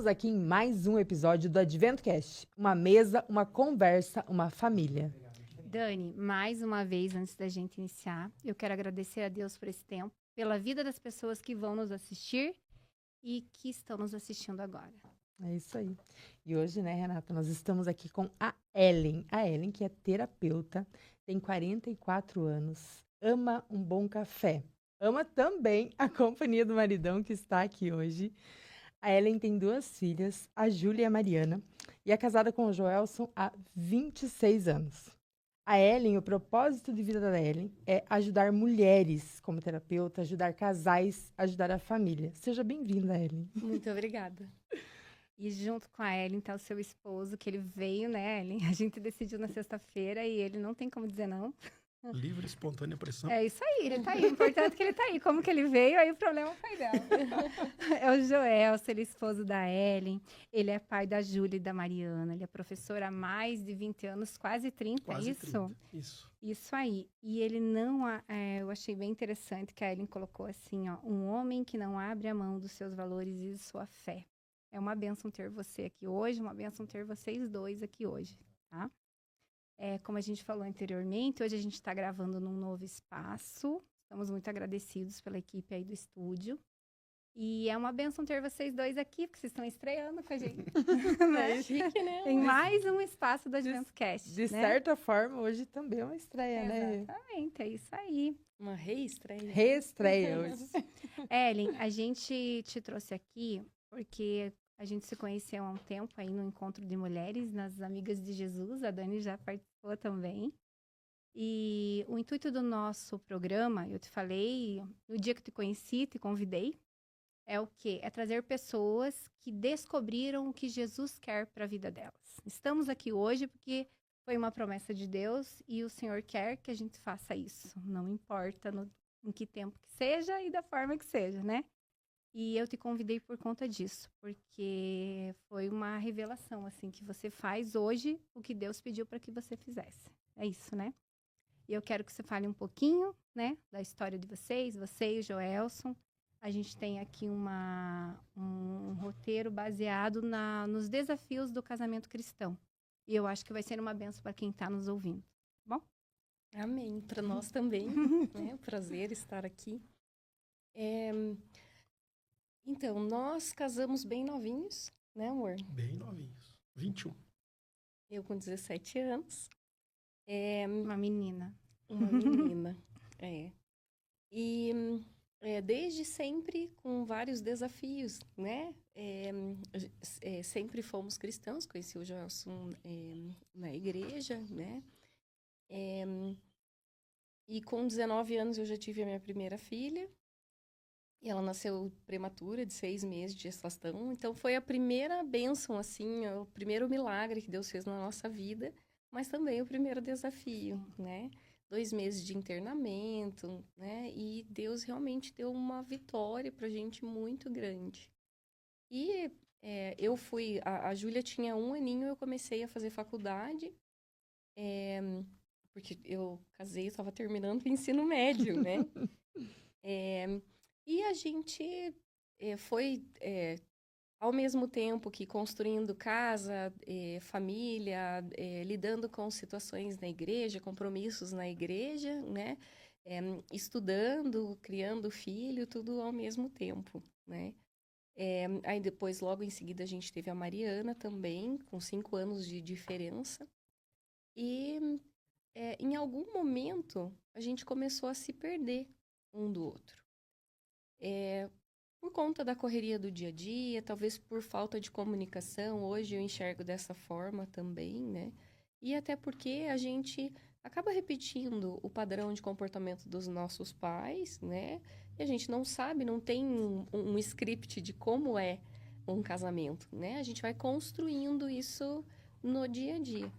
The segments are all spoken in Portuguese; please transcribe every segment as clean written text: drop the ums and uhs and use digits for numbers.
Estamos aqui em mais um episódio do AdventoCast. Uma mesa, uma conversa, uma família. Dani, mais uma vez, antes da gente iniciar, eu quero agradecer a Deus por esse tempo, pela vida das pessoas que vão nos assistir e que estão nos assistindo agora. É isso aí. E hoje, né, Renata, nós estamos aqui com a Ellen. A Ellen, que é terapeuta, tem 44 anos, ama um bom café, ama também a companhia do maridão que está aqui hoje. A Ellen tem 2 filhas, a Júlia e a Mariana, e é casada com o Joelson há 26 anos. A Ellen, o propósito de vida da Ellen é ajudar mulheres como terapeuta, ajudar casais, ajudar a família. Seja bem-vinda, Ellen. Muito obrigada. E junto com a Ellen tá o seu esposo, que ele veio, né, Ellen? A gente decidiu na sexta-feira e ele não tem como dizer não. Livre, espontânea pressão. É isso aí, ele tá aí. O importante é que ele tá aí. Como que ele veio, aí o problema foi dela. É o Joelson, ele é esposo da Ellen. Ele é pai da Júlia e da Mariana. Ele é professor há mais de 20 anos, quase 30, Quase é isso? 30. Isso. Isso aí. E ele não... eu achei bem interessante que a Ellen colocou assim, ó. Um homem que não abre a mão dos seus valores e de sua fé. É uma bênção ter você aqui hoje, uma bênção ter vocês dois aqui hoje, tá? Como a gente falou anteriormente, hoje a gente está gravando num novo espaço. Estamos muito agradecidos pela equipe aí do estúdio. E é uma bênção ter vocês dois aqui, porque vocês estão estreando com a gente. Né? Chique, né? Em mais um espaço do AdventoCast. De né? certa forma, hoje também é uma estreia, né? Exatamente, é isso aí. Uma reestreia. Reestreia hoje. Ellen, a gente te trouxe aqui porque a gente se conheceu há um tempo aí no Encontro de Mulheres, nas Amigas de Jesus. A Dani já participou também. E o intuito do nosso programa, eu te falei, no dia que te conheci, te convidei, é o quê? É trazer pessoas que descobriram o que Jesus quer para a vida delas. Estamos aqui hoje porque foi uma promessa de Deus e o Senhor quer que a gente faça isso. Não importa em que tempo que seja e da forma que seja, né? E eu te convidei por conta disso, porque foi uma revelação, assim, que você faz hoje o que Deus pediu para que você fizesse. É isso, né? E eu quero que você fale um pouquinho, né, da história de vocês, você e o Joelson. A gente tem aqui um roteiro baseado nos desafios do casamento cristão. E eu acho que vai ser uma bênção para quem está nos ouvindo. Tá bom? Amém. Para nós também. É um prazer estar aqui. Então, nós casamos bem novinhos, né, amor? Bem novinhos. 21. Eu com 17 anos. Uma menina. Uma menina. E desde sempre com vários desafios, né? Sempre fomos cristãos, conheci o Joelson na igreja, né? E com 19 anos eu já tive a minha primeira filha. E ela nasceu prematura, de 6 meses de gestação. Então, foi a primeira bênção, assim, o primeiro milagre que Deus fez na nossa vida, mas também o primeiro desafio, né? 2 meses de internamento, né? E Deus realmente deu uma vitória pra gente muito grande. E eu fui... A Júlia tinha 1 aninho, eu comecei a fazer faculdade, porque eu casei, eu estava terminando o ensino médio, né? E a gente foi, ao mesmo tempo que construindo casa, família, lidando com situações na igreja, compromissos na igreja, né? Estudando, criando filho, tudo ao mesmo tempo, né? Aí depois, logo em seguida, a gente teve a Mariana também, com 5 anos de diferença. E em algum momento, a gente começou a se perder um do outro. Por conta da correria do dia a dia, talvez por falta de comunicação, hoje eu enxergo dessa forma também, né? E até porque a gente acaba repetindo o padrão de comportamento dos nossos pais, né? E a gente não sabe, não tem um script de como é um casamento, né? A gente vai construindo isso no dia a dia.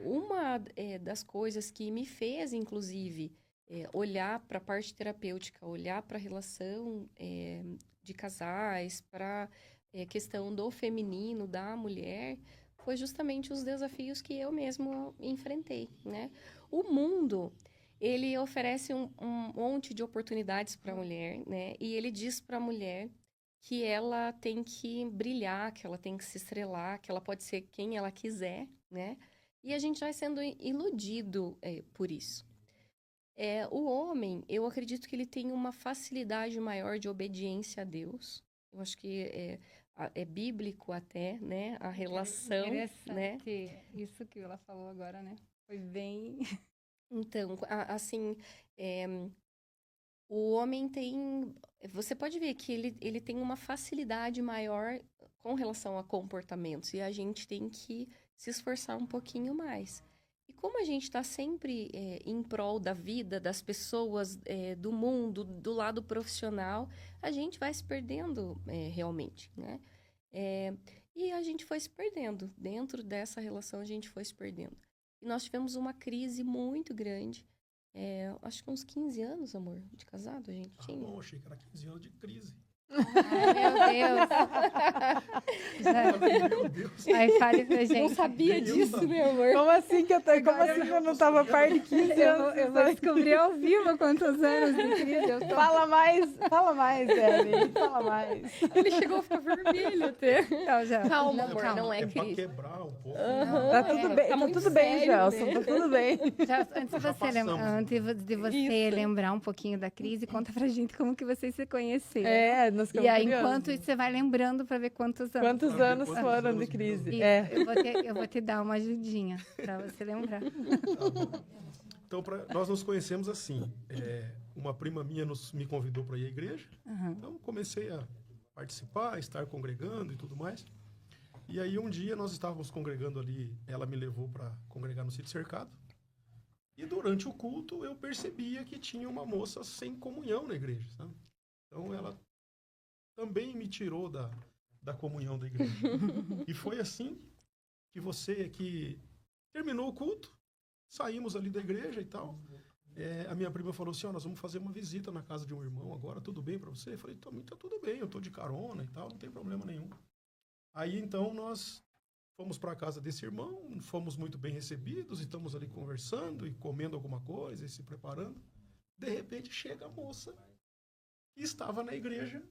Uma das coisas que me fez, inclusive, olhar para a parte terapêutica, olhar para a relação de casais, para a questão do feminino, da mulher, foi justamente os desafios que eu mesma enfrentei, né? O mundo, ele oferece um monte de oportunidades para a mulher, né? E ele diz para a mulher que ela tem que brilhar, que ela tem que se estrelar, que ela pode ser quem ela quiser, né? E a gente vai sendo iludido por isso. O homem, eu acredito que ele tem uma facilidade maior de obediência a Deus. Eu acho que é bíblico até, né? A relação, né? Interessante isso que ela falou agora, né? Foi bem... Então, assim, o homem tem... Você pode ver que ele tem uma facilidade maior com relação a comportamentos. E a gente tem que se esforçar um pouquinho mais. E como a gente está sempre em prol da vida, das pessoas, do mundo, do lado profissional, a gente vai se perdendo realmente, né? E a gente foi se perdendo. Dentro dessa relação, a gente foi se perdendo. E nós tivemos uma crise muito grande. Acho que uns 15 anos, amor, de casado a gente tinha. Bom, achei que era 15 anos de crise. Ai, meu Deus. Meu Deus. Aí fale pra Não gente. sabia Deus, disso, sabe? meu amor. Como assim que eu não tava par de 15 anos? Eu vou descobrir ao vivo quantos anos de crise eu tô. Fala mais, Ellen. Fala mais. Ele chegou a ficar vermelho até. Não, já. Calma, amor, calma. não é É pra crise. quebrar um pouco. Tá tudo bem, tá muito tudo bem, sério, Gelson. né? Tá tudo bem. Antes de Já você, passamos. antes de você Isso. lembrar um pouquinho da crise, conta pra gente como que vocês se conheceram. Nós E ficamos aí, curiosos. enquanto isso, você vai lembrando pra ver quantos anos. Quantos Pra ver anos quantos foram anos de crise? Isso, eu vou te dar uma ajudinha pra você lembrar. Tá bom. Então, nós nos conhecemos assim. Uma prima minha me convidou para ir à igreja. Uhum. Então, comecei a participar, estar congregando e tudo mais. E aí, um dia, nós estávamos congregando ali. Ela me levou para congregar no sítio cercado. E durante o culto, eu percebia que tinha uma moça sem comunhão na igreja, sabe? Então, ela também me tirou da comunhão da igreja. E foi assim que terminou o culto, saímos ali da igreja e tal. A minha prima falou assim, nós vamos fazer uma visita na casa de um irmão agora, tudo bem para você? Eu falei, tá tudo bem, eu tô de carona e tal, não tem problema nenhum. Aí, então, nós fomos para a casa desse irmão, fomos muito bem recebidos, e estamos ali conversando e comendo alguma coisa e se preparando. De repente, chega a moça que estava na igreja,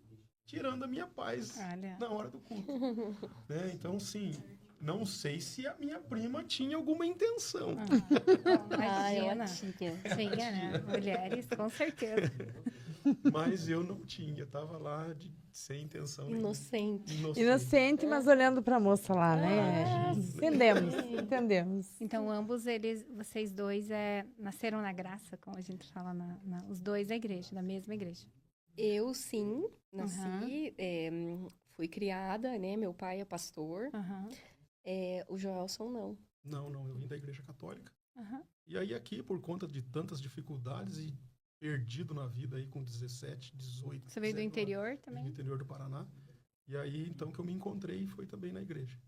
tirando a minha paz Olha. na hora do culto. Né? Então, sim, não sei se a minha prima tinha alguma intenção. Imagina. tinha. Tinha, né? Mulheres, com certeza. Mas eu não tinha, estava lá sem intenção nenhuma. Inocente. Inocente, mas olhando pra moça lá, né? sim. Entendemos. Então, vocês dois nasceram na graça, como a gente fala, os dois da igreja, da mesma igreja. Eu, sim, nasci, fui criada, né? Meu pai é pastor. Aham. O Joelson, não. Não, eu vim da igreja católica. Aham. E aí aqui, por conta de tantas dificuldades e perdido na vida aí com 17, 18... Você veio do 19, interior vim também? do interior do Paraná. E aí, então, que eu me encontrei e foi também na igreja.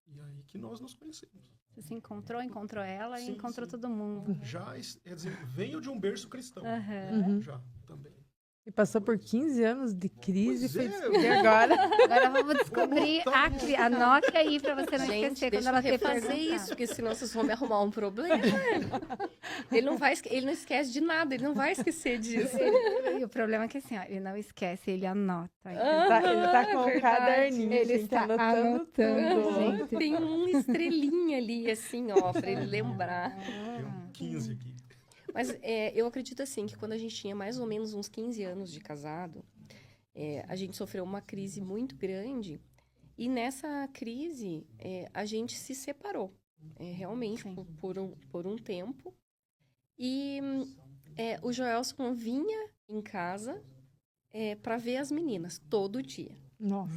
E aí que nós nos conhecemos. Você se encontrou ela e Sim, encontrou sim. todo mundo. Já, quer dizer, venho de um berço cristão. Aham. Já, também. E passou por 15 anos de crise e Pois foi é, descobrir agora. Agora vamos descobrir Anote aí pra você não Gente, esquecer deixa quando ela eu te refazer perguntar. isso, porque senão vocês vão me arrumar um problema. Ele não esquece de nada, ele não vai esquecer disso. E o problema é que assim, ó, ele não esquece, ele anota. Ele tá com o verdade. caderninho, Ele gente, está anotando tudo. gente. Tem uma estrelinha ali, assim, ó, pra ele lembrar. Tenho 15 aqui. Mas eu acredito, assim, que quando a gente tinha mais ou menos uns 15 anos de casado, a gente sofreu uma crise muito grande. E nessa crise, a gente se separou, realmente, Sim. por um tempo. E o Joelson vinha em casa para ver as meninas, todo dia. Nossa.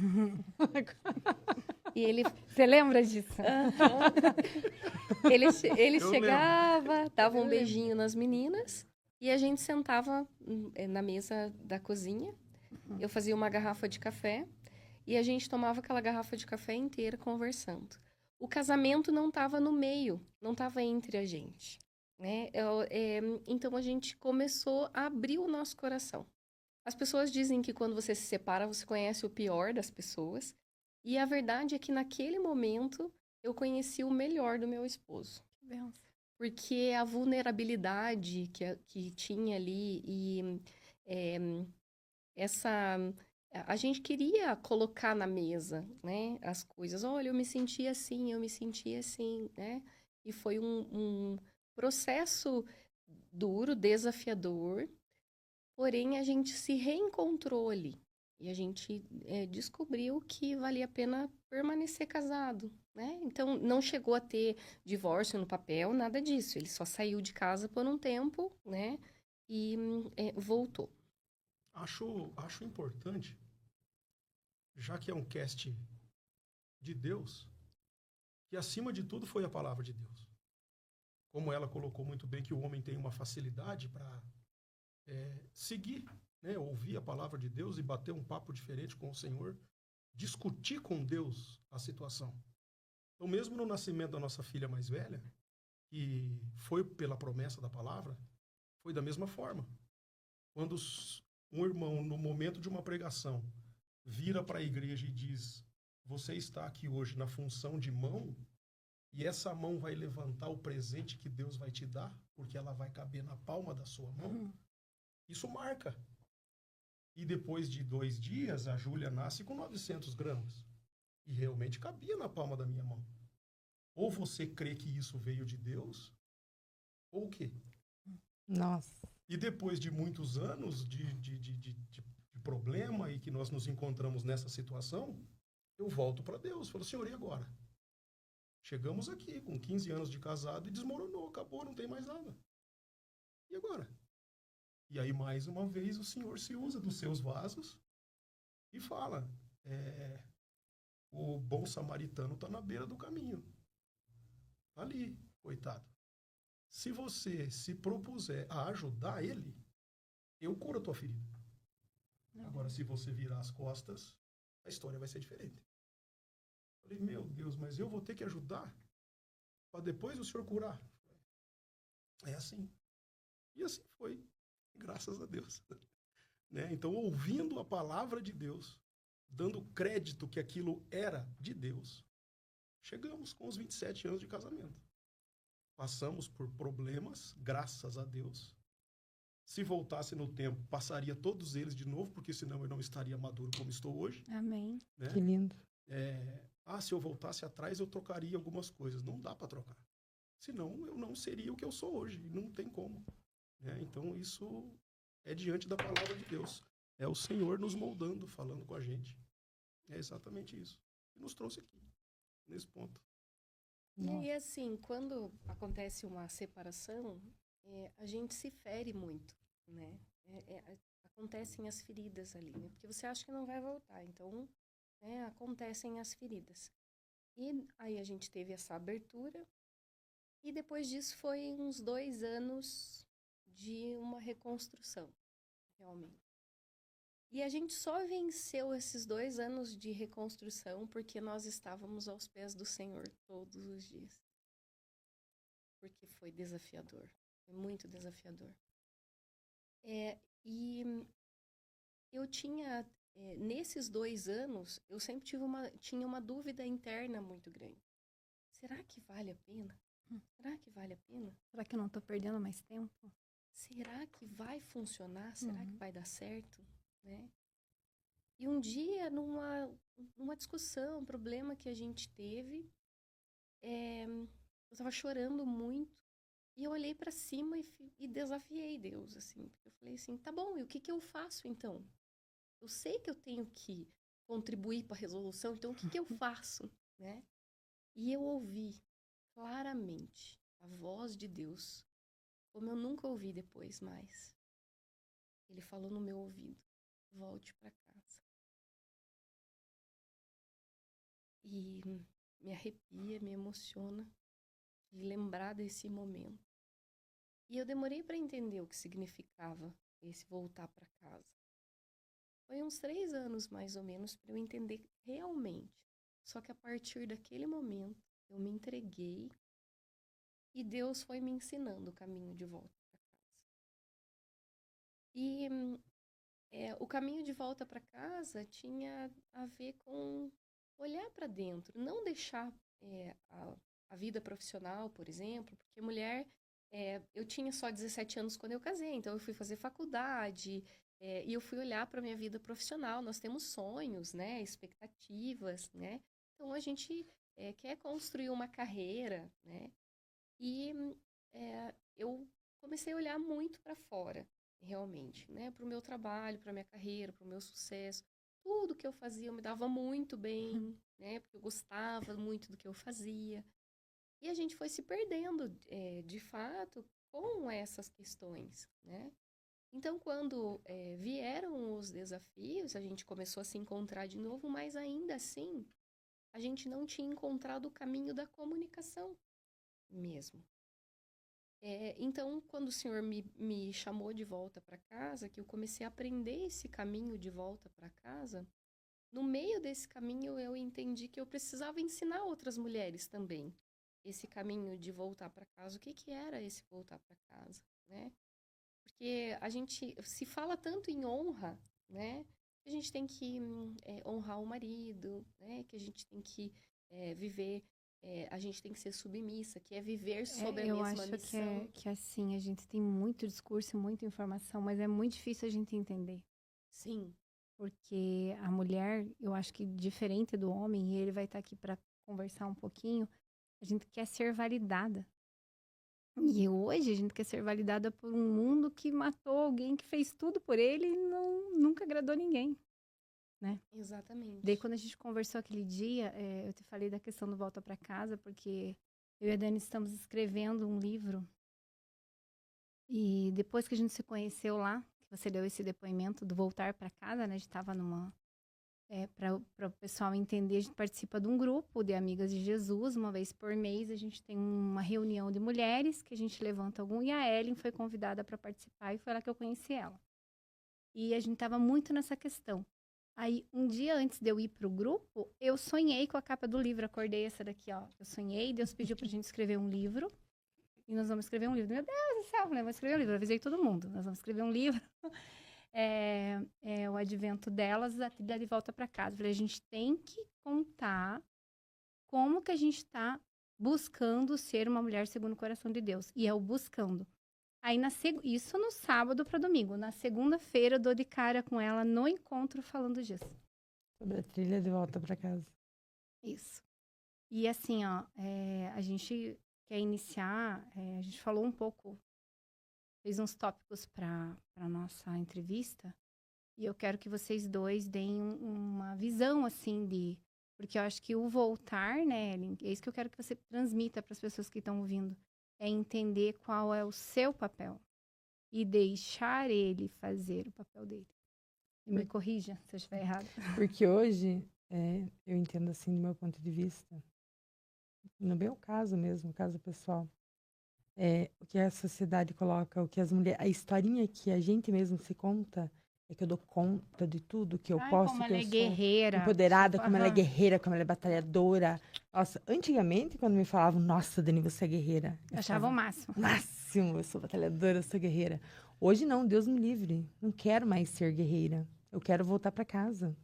E ele Você lembra disso? Ele Eu chegava, dava um beijinho nas meninas e a gente sentava na mesa da cozinha. Eu fazia uma garrafa de café e a gente tomava aquela garrafa de café inteira conversando. O casamento não estava no meio, não estava entre a gente, né? Então a gente começou a abrir o nosso coração. As pessoas dizem que quando você se separa, você conhece o pior das pessoas. E a verdade é que naquele momento eu conheci o melhor do meu esposo. Porque a vulnerabilidade que tinha ali e essa A gente queria colocar na mesa, né, as coisas. Olha, eu me senti assim, né? E foi um processo duro, desafiador, porém a gente se reencontrou ali. E a gente descobriu que valia a pena permanecer casado, né? Então, não chegou a ter divórcio no papel, nada disso. Ele só saiu de casa por um tempo, né? E voltou. Acho importante, já que é um cast de Deus, que acima de tudo foi a palavra de Deus. Como ela colocou muito bem que o homem tem uma facilidade para seguir, né, ouvir a palavra de Deus e bater um papo diferente com o Senhor, discutir com Deus a situação. Então, mesmo no nascimento da nossa filha mais velha, que foi pela promessa da palavra, foi da mesma forma. Quando um irmão, no momento de uma pregação, vira para a igreja e diz: você está aqui hoje na função de mão, e essa mão vai levantar o presente que Deus vai te dar, porque ela vai caber na palma da sua mão. Isso marca. E depois de 2 dias, a Júlia nasce com 900 gramas. E realmente cabia na palma da minha mão. Ou você crê que isso veio de Deus, ou o quê? Nossa. E depois de muitos anos de problema e que nós nos encontramos nessa situação, eu volto para Deus. Falo: Senhor, e agora? Chegamos aqui com 15 anos de casado e desmoronou, acabou, não tem mais nada. E agora? E aí, mais uma vez, o Senhor se usa dos seus vasos e fala: o bom samaritano está na beira do caminho. Está ali, coitado. Se você se propuser a ajudar ele, eu curo a tua ferida. Agora, se você virar as costas, a história vai ser diferente. Falei: meu Deus, mas eu vou ter que ajudar para depois o Senhor curar? É assim. E assim foi. Graças a Deus. Né? Então, ouvindo a palavra de Deus, dando crédito que aquilo era de Deus, chegamos com os 27 anos de casamento. Passamos por problemas, graças a Deus. Se voltasse no tempo, passaria todos eles de novo, porque senão eu não estaria maduro como estou hoje. Amém. Né? Que lindo. Se eu voltasse atrás, eu trocaria algumas coisas. Não dá para trocar. Senão, eu não seria o que eu sou hoje. Não tem como. Né? Então, isso é diante da palavra de Deus. É o Senhor nos moldando, falando com a gente. É exatamente isso que nos trouxe aqui, nesse ponto. E aí, assim, quando acontece uma separação, a gente se fere muito, né? Acontecem as feridas ali, né? Porque você acha que não vai voltar, então, né, acontecem as feridas. E aí a gente teve essa abertura, e depois disso foi uns 2 anos de uma reconstrução, realmente. E a gente só venceu esses 2 anos de reconstrução porque nós estávamos aos pés do Senhor todos os dias. Porque foi desafiador, foi muito desafiador. E eu tinha, nesses 2 anos, eu sempre tinha uma dúvida interna muito grande. Será que vale a pena? Será que vale a pena? Será que eu não estou perdendo mais tempo? Será que vai funcionar? Será que vai dar certo? Né? E um dia, numa discussão, um problema que a gente teve, eu estava chorando muito e eu olhei para cima e desafiei Deus, assim. Eu falei assim: tá bom, e o que eu faço então? Eu sei que eu tenho que contribuir para a resolução, então o que eu faço? Né? E eu ouvi claramente a voz de Deus, como eu nunca ouvi depois mais. Ele falou no meu ouvido: volte para casa. E me arrepia, me emociona de lembrar desse momento. E eu demorei para entender o que significava esse voltar para casa. Foi uns 3 anos, mais ou menos, para eu entender realmente. Só que a partir daquele momento, eu me entreguei e Deus foi me ensinando o caminho de volta para casa. E o caminho de volta para casa tinha a ver com olhar para dentro, não deixar a vida profissional, por exemplo, porque mulher, eu tinha só 17 anos quando eu casei, então eu fui fazer faculdade, E eu fui olhar para minha vida profissional. Nós temos sonhos, né? Expectativas, né? Então, a gente quer construir uma carreira, né? E eu comecei a olhar muito para fora, realmente, né? Para o meu trabalho, para minha carreira, para o meu sucesso. Tudo que eu fazia eu me dava muito bem, né? Porque eu gostava muito do que eu fazia. E a gente foi se perdendo, de fato, com essas questões, né? Então, quando vieram os desafios, a gente começou a se encontrar de novo, mas ainda assim, a gente não tinha encontrado o caminho da comunicação mesmo. Então, quando o Senhor me chamou de volta para casa, que eu comecei a aprender esse caminho de volta para casa, no meio desse caminho eu entendi que eu precisava ensinar outras mulheres também esse caminho de voltar para casa. O que que era esse voltar para casa, né? Porque a gente se fala tanto em honra, né? Que a gente tem que honrar o marido, né? Que a gente tem que viver, a gente tem que ser submissa, que é viver sobre a mesma Eu missão. acho que assim, a gente tem muito discurso, muita informação, mas é muito difícil a gente entender. Sim, Porque a mulher, eu acho que diferente do homem, e ele vai estar aqui para conversar um pouquinho, a gente quer ser validada. E hoje a gente quer ser validada por um mundo que matou alguém que fez tudo por ele e nunca agradou ninguém. exatamente. Daí, quando a gente conversou aquele dia, eu te falei da questão do volta para casa, porque eu e a Dani estamos escrevendo um livro. E depois que a gente se conheceu lá, que você deu esse depoimento do voltar para casa, né? A gente estava numa. Para o pessoal entender, a gente participa de um grupo de Amigas de Jesus. Uma vez por mês, a gente tem uma reunião de mulheres que a gente levanta algum. E a Ellen foi convidada para participar e foi lá que eu conheci ela. E a gente estava muito nessa questão. Aí, um dia antes de eu ir pro grupo, eu sonhei com a capa do livro. Acordei essa daqui, ó. Eu sonhei, Deus pediu pra gente escrever um livro. E nós vamos escrever um livro. Meu Deus do céu, né? Vamos escrever um livro. Eu avisei todo mundo. Nós vamos escrever um livro. O advento delas, a trilha de volta para casa. Eu falei, a gente tem que contar como que a gente tá buscando ser uma mulher segundo o coração de Deus. E é o buscando. Aí, isso no sábado para domingo. Na segunda-feira, eu dou de cara com ela no encontro falando disso. Sobre a trilha de volta para casa. Isso. E assim, ó, a gente quer iniciar, a gente falou um pouco, fez uns tópicos para nossa entrevista, e eu quero que vocês dois deem uma visão, assim, porque eu acho que o voltar, né, Ellen, é isso que eu quero que você transmita para as pessoas que estão ouvindo, é entender qual é o seu papel e deixar ele fazer o papel dele. E me corrija se eu estiver errado. Porque hoje, eu entendo assim, do meu ponto de vista, no meu caso mesmo, caso pessoal, o que a sociedade coloca, o que as mulheres, a historinha que a gente mesmo se conta, é que eu dou conta de tudo, que eu posso, como que ela eu é sou guerreira. empoderada, Tipo, como ela é guerreira, como ela é batalhadora. Nossa, antigamente, quando me falavam, nossa, Dani, você é guerreira. Eu achava o máximo. Máximo, eu sou batalhadora, eu sou guerreira. Hoje não, Deus me livre. Não quero mais ser guerreira. Eu quero voltar para casa.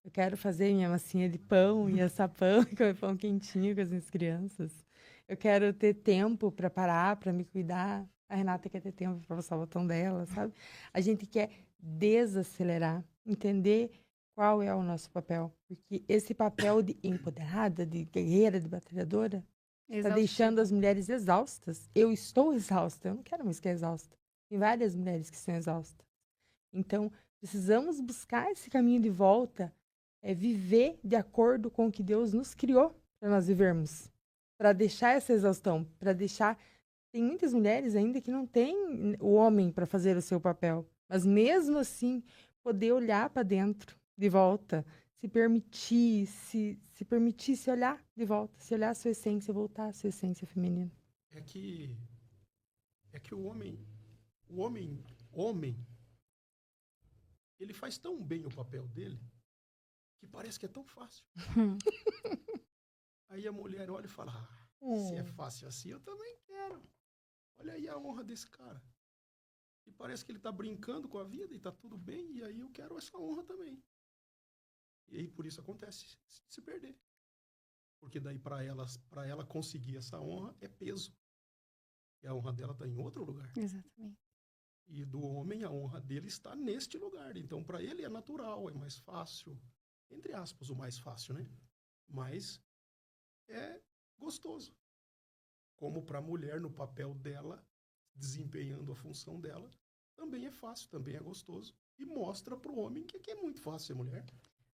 Eu quero fazer minha massinha de pão e assar pão e comer pão quentinho com as minhas crianças. Eu quero ter tempo para parar, para me cuidar. A Renata quer ter tempo para passar o botão dela, sabe? A gente quer desacelerar, entender qual é o nosso papel. Porque esse papel de empoderada, de guerreira, de batalhadora, está deixando as mulheres exaustas. Eu estou exausta, eu não quero mais ficar exausta. Tem várias mulheres que estão exaustas. Então, precisamos buscar esse caminho de volta, viver de acordo com o que Deus nos criou para nós vivermos. Para deixar essa exaustão, para deixar... Tem muitas mulheres ainda que não têm o homem para fazer o seu papel. Mas mesmo assim, poder olhar para dentro de volta, se permitir, se permitir se olhar de volta, se olhar a sua essência, voltar à sua essência feminina. É que o homem, ele faz tão bem o papel dele que parece que é tão fácil. Aí a mulher olha e fala, se é fácil assim, eu também quero. Olha aí a honra desse cara. E parece que ele tá brincando com a vida e tá tudo bem, e aí eu quero essa honra também. E aí por isso acontece se perder. Porque daí para ela conseguir essa honra é peso. E a honra dela tá em outro lugar. Exatamente. E do homem, a honra dele está neste lugar. Então, para ele é natural, é mais fácil. Entre aspas, o mais fácil, né? Mas é gostoso. Como para a mulher, no papel dela, desempenhando a função dela, também é fácil, também é gostoso. E mostra para o homem que é muito fácil ser mulher.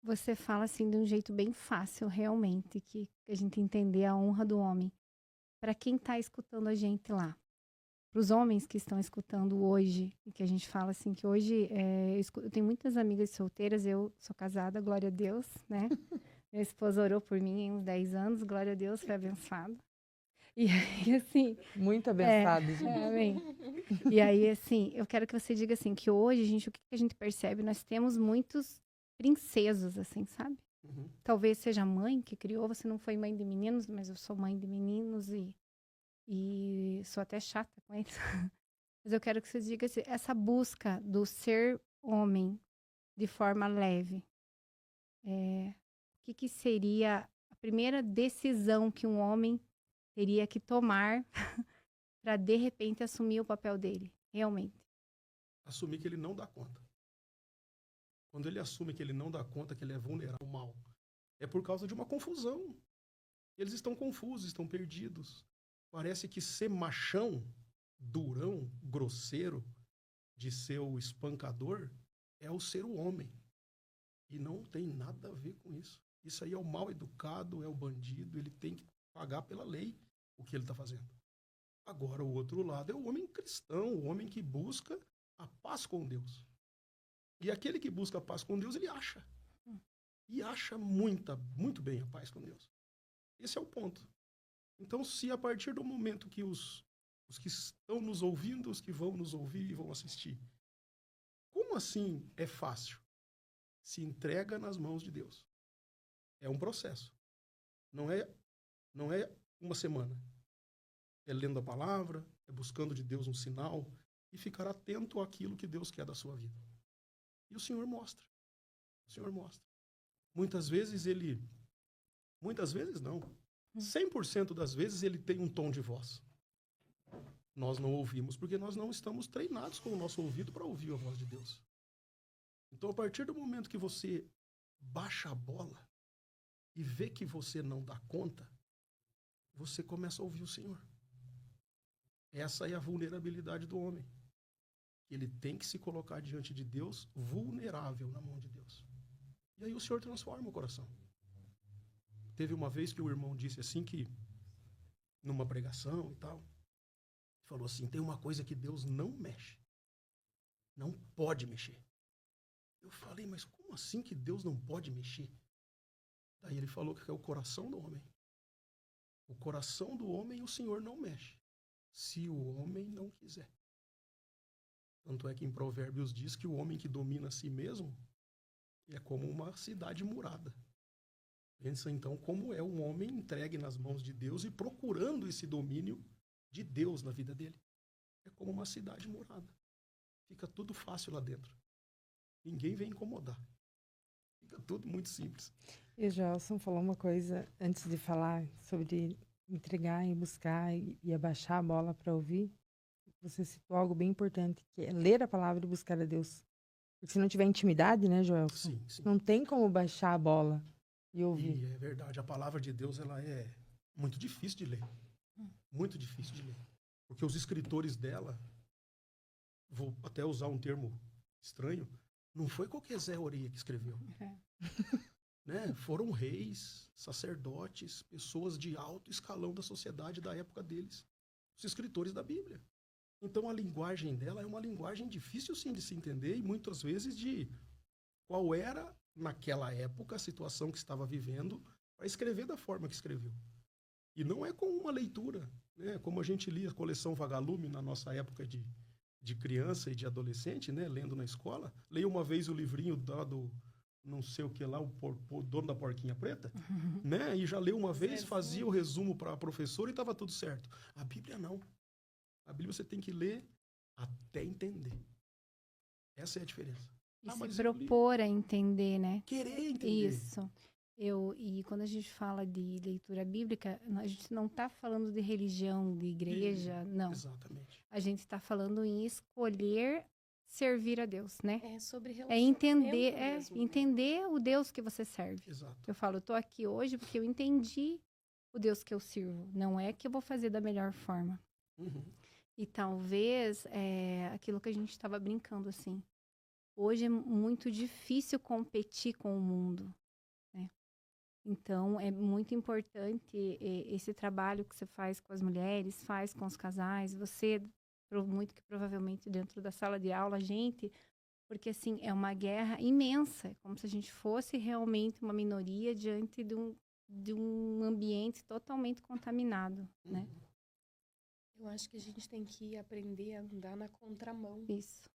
Você fala assim de um jeito bem fácil, realmente, que a gente entender a honra do homem. Para quem está escutando a gente lá, para os homens que estão escutando hoje, e que a gente fala assim, que hoje eu tenho muitas amigas solteiras, eu sou casada, glória a Deus, né? Minha esposa orou por mim em uns 10 anos, glória a Deus, foi abençoado. E aí, assim... Muito abençoado, gente. Amém. E aí, assim, eu quero que você diga assim, que hoje, gente, o que a gente percebe? Nós temos muitos princesos, assim, sabe? Uhum. Talvez seja a mãe que criou, você não foi mãe de meninos, mas eu sou mãe de meninos e sou até chata com eles. Mas eu quero que você diga assim, essa busca do ser homem de forma leve, o que seria a primeira decisão que um homem teria que tomar para, de repente, assumir o papel dele, realmente? Assumir que ele não dá conta. Quando ele assume que ele não dá conta, que ele é vulnerável ao mal, é por causa de uma confusão. Eles estão confusos, estão perdidos. Parece que ser machão, durão, grosseiro, de ser o espancador, é o ser o homem. E não tem nada a ver com isso. Isso aí é o mal educado, é o bandido, ele tem que pagar pela lei o que ele está fazendo. Agora, o outro lado é o homem cristão, o homem que busca a paz com Deus. E aquele que busca a paz com Deus, ele acha. E acha muito bem a paz com Deus. Esse é o ponto. Então, se a partir do momento que os que estão nos ouvindo, os que vão nos ouvir e vão assistir, como assim é fácil? Se entrega nas mãos de Deus. É um processo. Não é uma semana. É lendo a palavra, é buscando de Deus um sinal e ficar atento àquilo que Deus quer da sua vida. E o Senhor mostra. O Senhor mostra. Muitas vezes não. 100% das vezes ele tem um tom de voz. Nós não ouvimos porque nós não estamos treinados com o nosso ouvido para ouvir a voz de Deus. Então, a partir do momento que você baixa a bola e vê que você não dá conta, você começa a ouvir o Senhor. Essa é a vulnerabilidade do homem. Ele tem que se colocar diante de Deus vulnerável na mão de Deus. E aí o Senhor transforma o coração. Teve uma vez que o irmão disse assim que, numa pregação e tal, falou assim, tem uma coisa que Deus não mexe. Não pode mexer. Eu falei, mas como assim que Deus não pode mexer? Daí ele falou que é o coração do homem. O coração do homem o Senhor não mexe, se o homem não quiser. Tanto é que em Provérbios diz que o homem que domina a si mesmo é como uma cidade murada. Pensa então como é um homem entregue nas mãos de Deus e procurando esse domínio de Deus na vida dele. É como uma cidade murada. Fica tudo fácil lá dentro. Ninguém vem incomodar. Fica tudo muito simples. E o Gelson falou uma coisa antes de falar sobre entregar e buscar e abaixar a bola para ouvir. Você citou algo bem importante, que é ler a palavra e buscar a Deus. Porque se não tiver intimidade, né, Joel? Sim. Não tem como baixar a bola e ouvir. E é verdade, a palavra de Deus ela é muito difícil de ler. Muito difícil de ler. Porque os escritores dela, vou até usar um termo estranho, não foi qualquer Zé Oreia que escreveu. Né? Foram reis, sacerdotes, pessoas de alto escalão da sociedade da época deles. Os escritores da Bíblia. Então a linguagem dela é uma linguagem difícil sim de se entender e muitas vezes de qual era naquela época a situação que estava vivendo para escrever da forma que escreveu. E não é com uma leitura, né? Como a gente lia a coleção Vagalume na nossa época de criança e de adolescente, né? Lendo na escola. Leia uma vez o livrinho do não sei o que lá, o dono da porquinha preta, né? E já leu uma vez, fazia o resumo para a professora e estava tudo certo. A Bíblia não. A Bíblia você tem que ler até entender. Essa é a diferença. E se propor a entender, né? Querer entender. Isso. E quando a gente fala de leitura bíblica, a gente não está falando de religião, de igreja, não. Exatamente. A gente está falando em escolher servir a Deus, né? É sobre É relacionamento entender, mesmo, né? entender o Deus que você serve. Exato. Eu falo, eu tô aqui hoje porque eu entendi o Deus que eu sirvo. Não é que eu vou fazer da melhor forma. Uhum. E talvez aquilo que a gente estava brincando, assim. Hoje é muito difícil competir com o mundo, né? Então, é muito importante esse trabalho que você faz com as mulheres, faz com os casais. Você, muito que provavelmente dentro da sala de aula, a gente... Porque, assim, é uma guerra imensa. É como se a gente fosse realmente uma minoria diante de um ambiente totalmente contaminado, né? Eu acho que a gente tem que aprender a andar na contramão. Isso.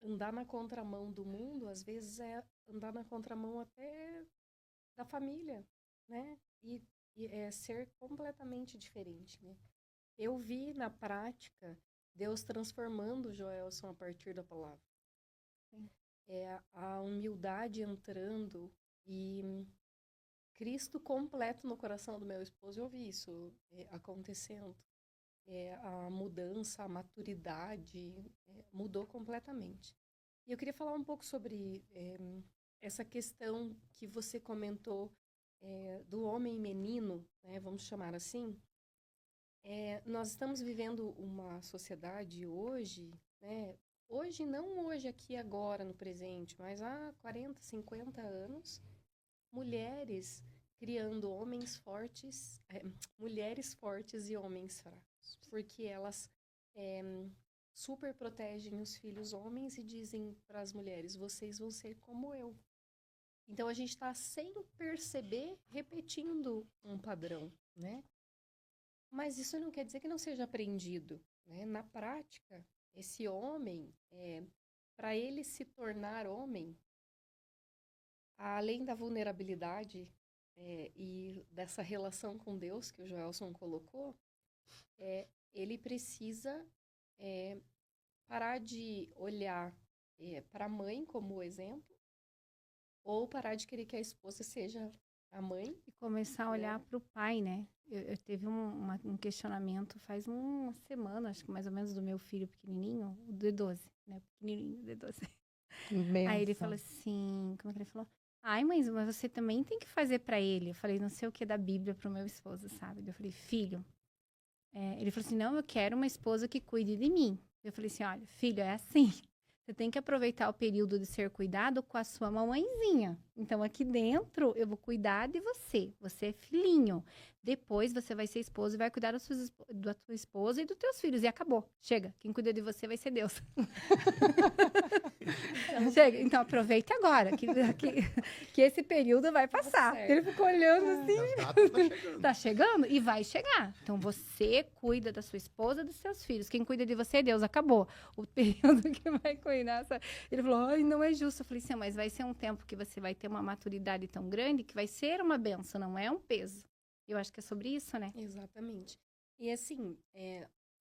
Andar na contramão do mundo, às vezes, é andar na contramão até da família, né? E é ser completamente diferente, né? Eu vi na prática Deus transformando o Joelson a partir da palavra. Sim. A humildade entrando e Cristo completo no coração do meu esposo. Eu vi isso acontecendo. A mudança, a maturidade mudou completamente. E eu queria falar um pouco sobre essa questão que você comentou do homem menino, né, vamos chamar assim. Nós estamos vivendo uma sociedade hoje, né, hoje, não hoje, aqui, agora, no presente, mas há 40, 50 anos, mulheres criando homens fortes, mulheres fortes e homens fracos, porque elas super protegem os filhos homens e dizem para as mulheres, vocês vão ser como eu. Então, a gente está, sem perceber, repetindo um padrão, né? Mas isso não quer dizer que não seja aprendido, né? Na prática, esse homem, para ele se tornar homem, além da vulnerabilidade e dessa relação com Deus que o Joelson colocou, ele precisa parar de olhar para a mãe como exemplo, ou parar de querer que a esposa seja a mãe. E começar a olhar para o pai, né? Eu teve um questionamento faz uma semana, acho que mais ou menos, do meu filho pequenininho, o D12, né? Pequenininho, D12. Aí ele falou assim, como é que ele falou? Ai, mãe, mas você também tem que fazer para ele. Eu falei, não sei o que da Bíblia pro meu esposo, sabe? Eu falei, filho. Ele falou assim, não, eu quero uma esposa que cuide de mim. Eu falei assim, olha, filho, é assim. Você tem que aproveitar o período de ser cuidado com a sua mamãezinha. Então, aqui dentro, eu vou cuidar de você. Você é filhinho. Depois, você vai ser esposo e vai cuidar da tua esposa e dos teus filhos. E acabou. Chega. Quem cuida de você vai ser Deus. Chega. Então, aproveita agora, que esse período vai passar. Ele ficou olhando assim. Tá chegando e vai chegar. Então, você cuida da sua esposa e dos seus filhos. Quem cuida de você é Deus. Acabou. O período que vai cuidar. Ele falou, ai, não é justo. Eu falei assim, mas vai ser um tempo que você vai ter uma maturidade tão grande que vai ser uma benção, não é um peso. Eu acho que é sobre isso, né? Exatamente. E assim,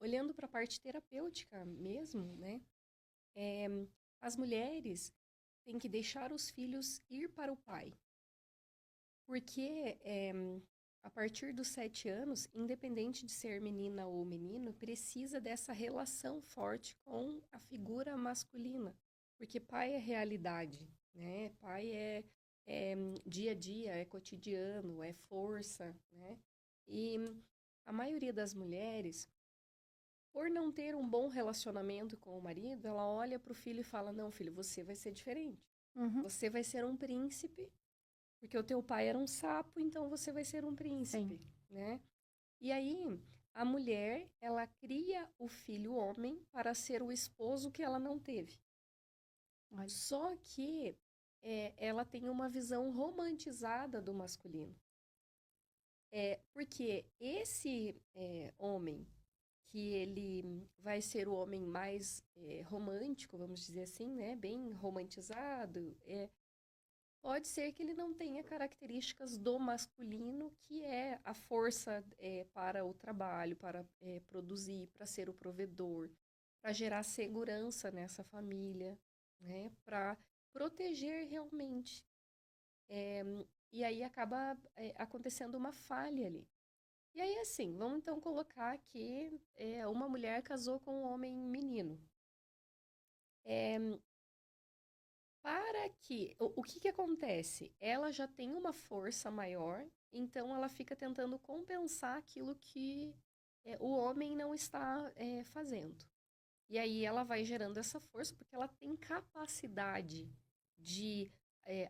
olhando para a parte terapêutica mesmo, né? As mulheres têm que deixar os filhos ir para o pai. Porque a partir dos 7 anos, independente de ser menina ou menino, precisa dessa relação forte com a figura masculina. Porque pai é realidade, né? Pai é dia a dia, é cotidiano, é força, né? E a maioria das mulheres, por não ter um bom relacionamento com o marido, ela olha para o filho e fala, não, filho, você vai ser diferente. Uhum. Você vai ser um príncipe, porque o teu pai era um sapo, então você vai ser um príncipe, né? E aí, a mulher, ela cria o filho homem para ser o esposo que ela não teve. Olha. Só que ela tem uma visão romantizada do masculino. Porque esse homem, que ele vai ser o homem mais romântico, vamos dizer assim, né? Bem romantizado, pode ser que ele não tenha características do masculino, que é a força para o trabalho, para produzir, para ser o provedor, para gerar segurança nessa família, né? Para proteger realmente. E aí acaba acontecendo uma falha ali. E aí, assim, vamos então colocar que uma mulher casou com um homem menino. Para que... O que que acontece? Ela já tem uma força maior, então ela fica tentando compensar aquilo que o homem não está fazendo. E aí ela vai gerando essa força, porque ela tem capacidade de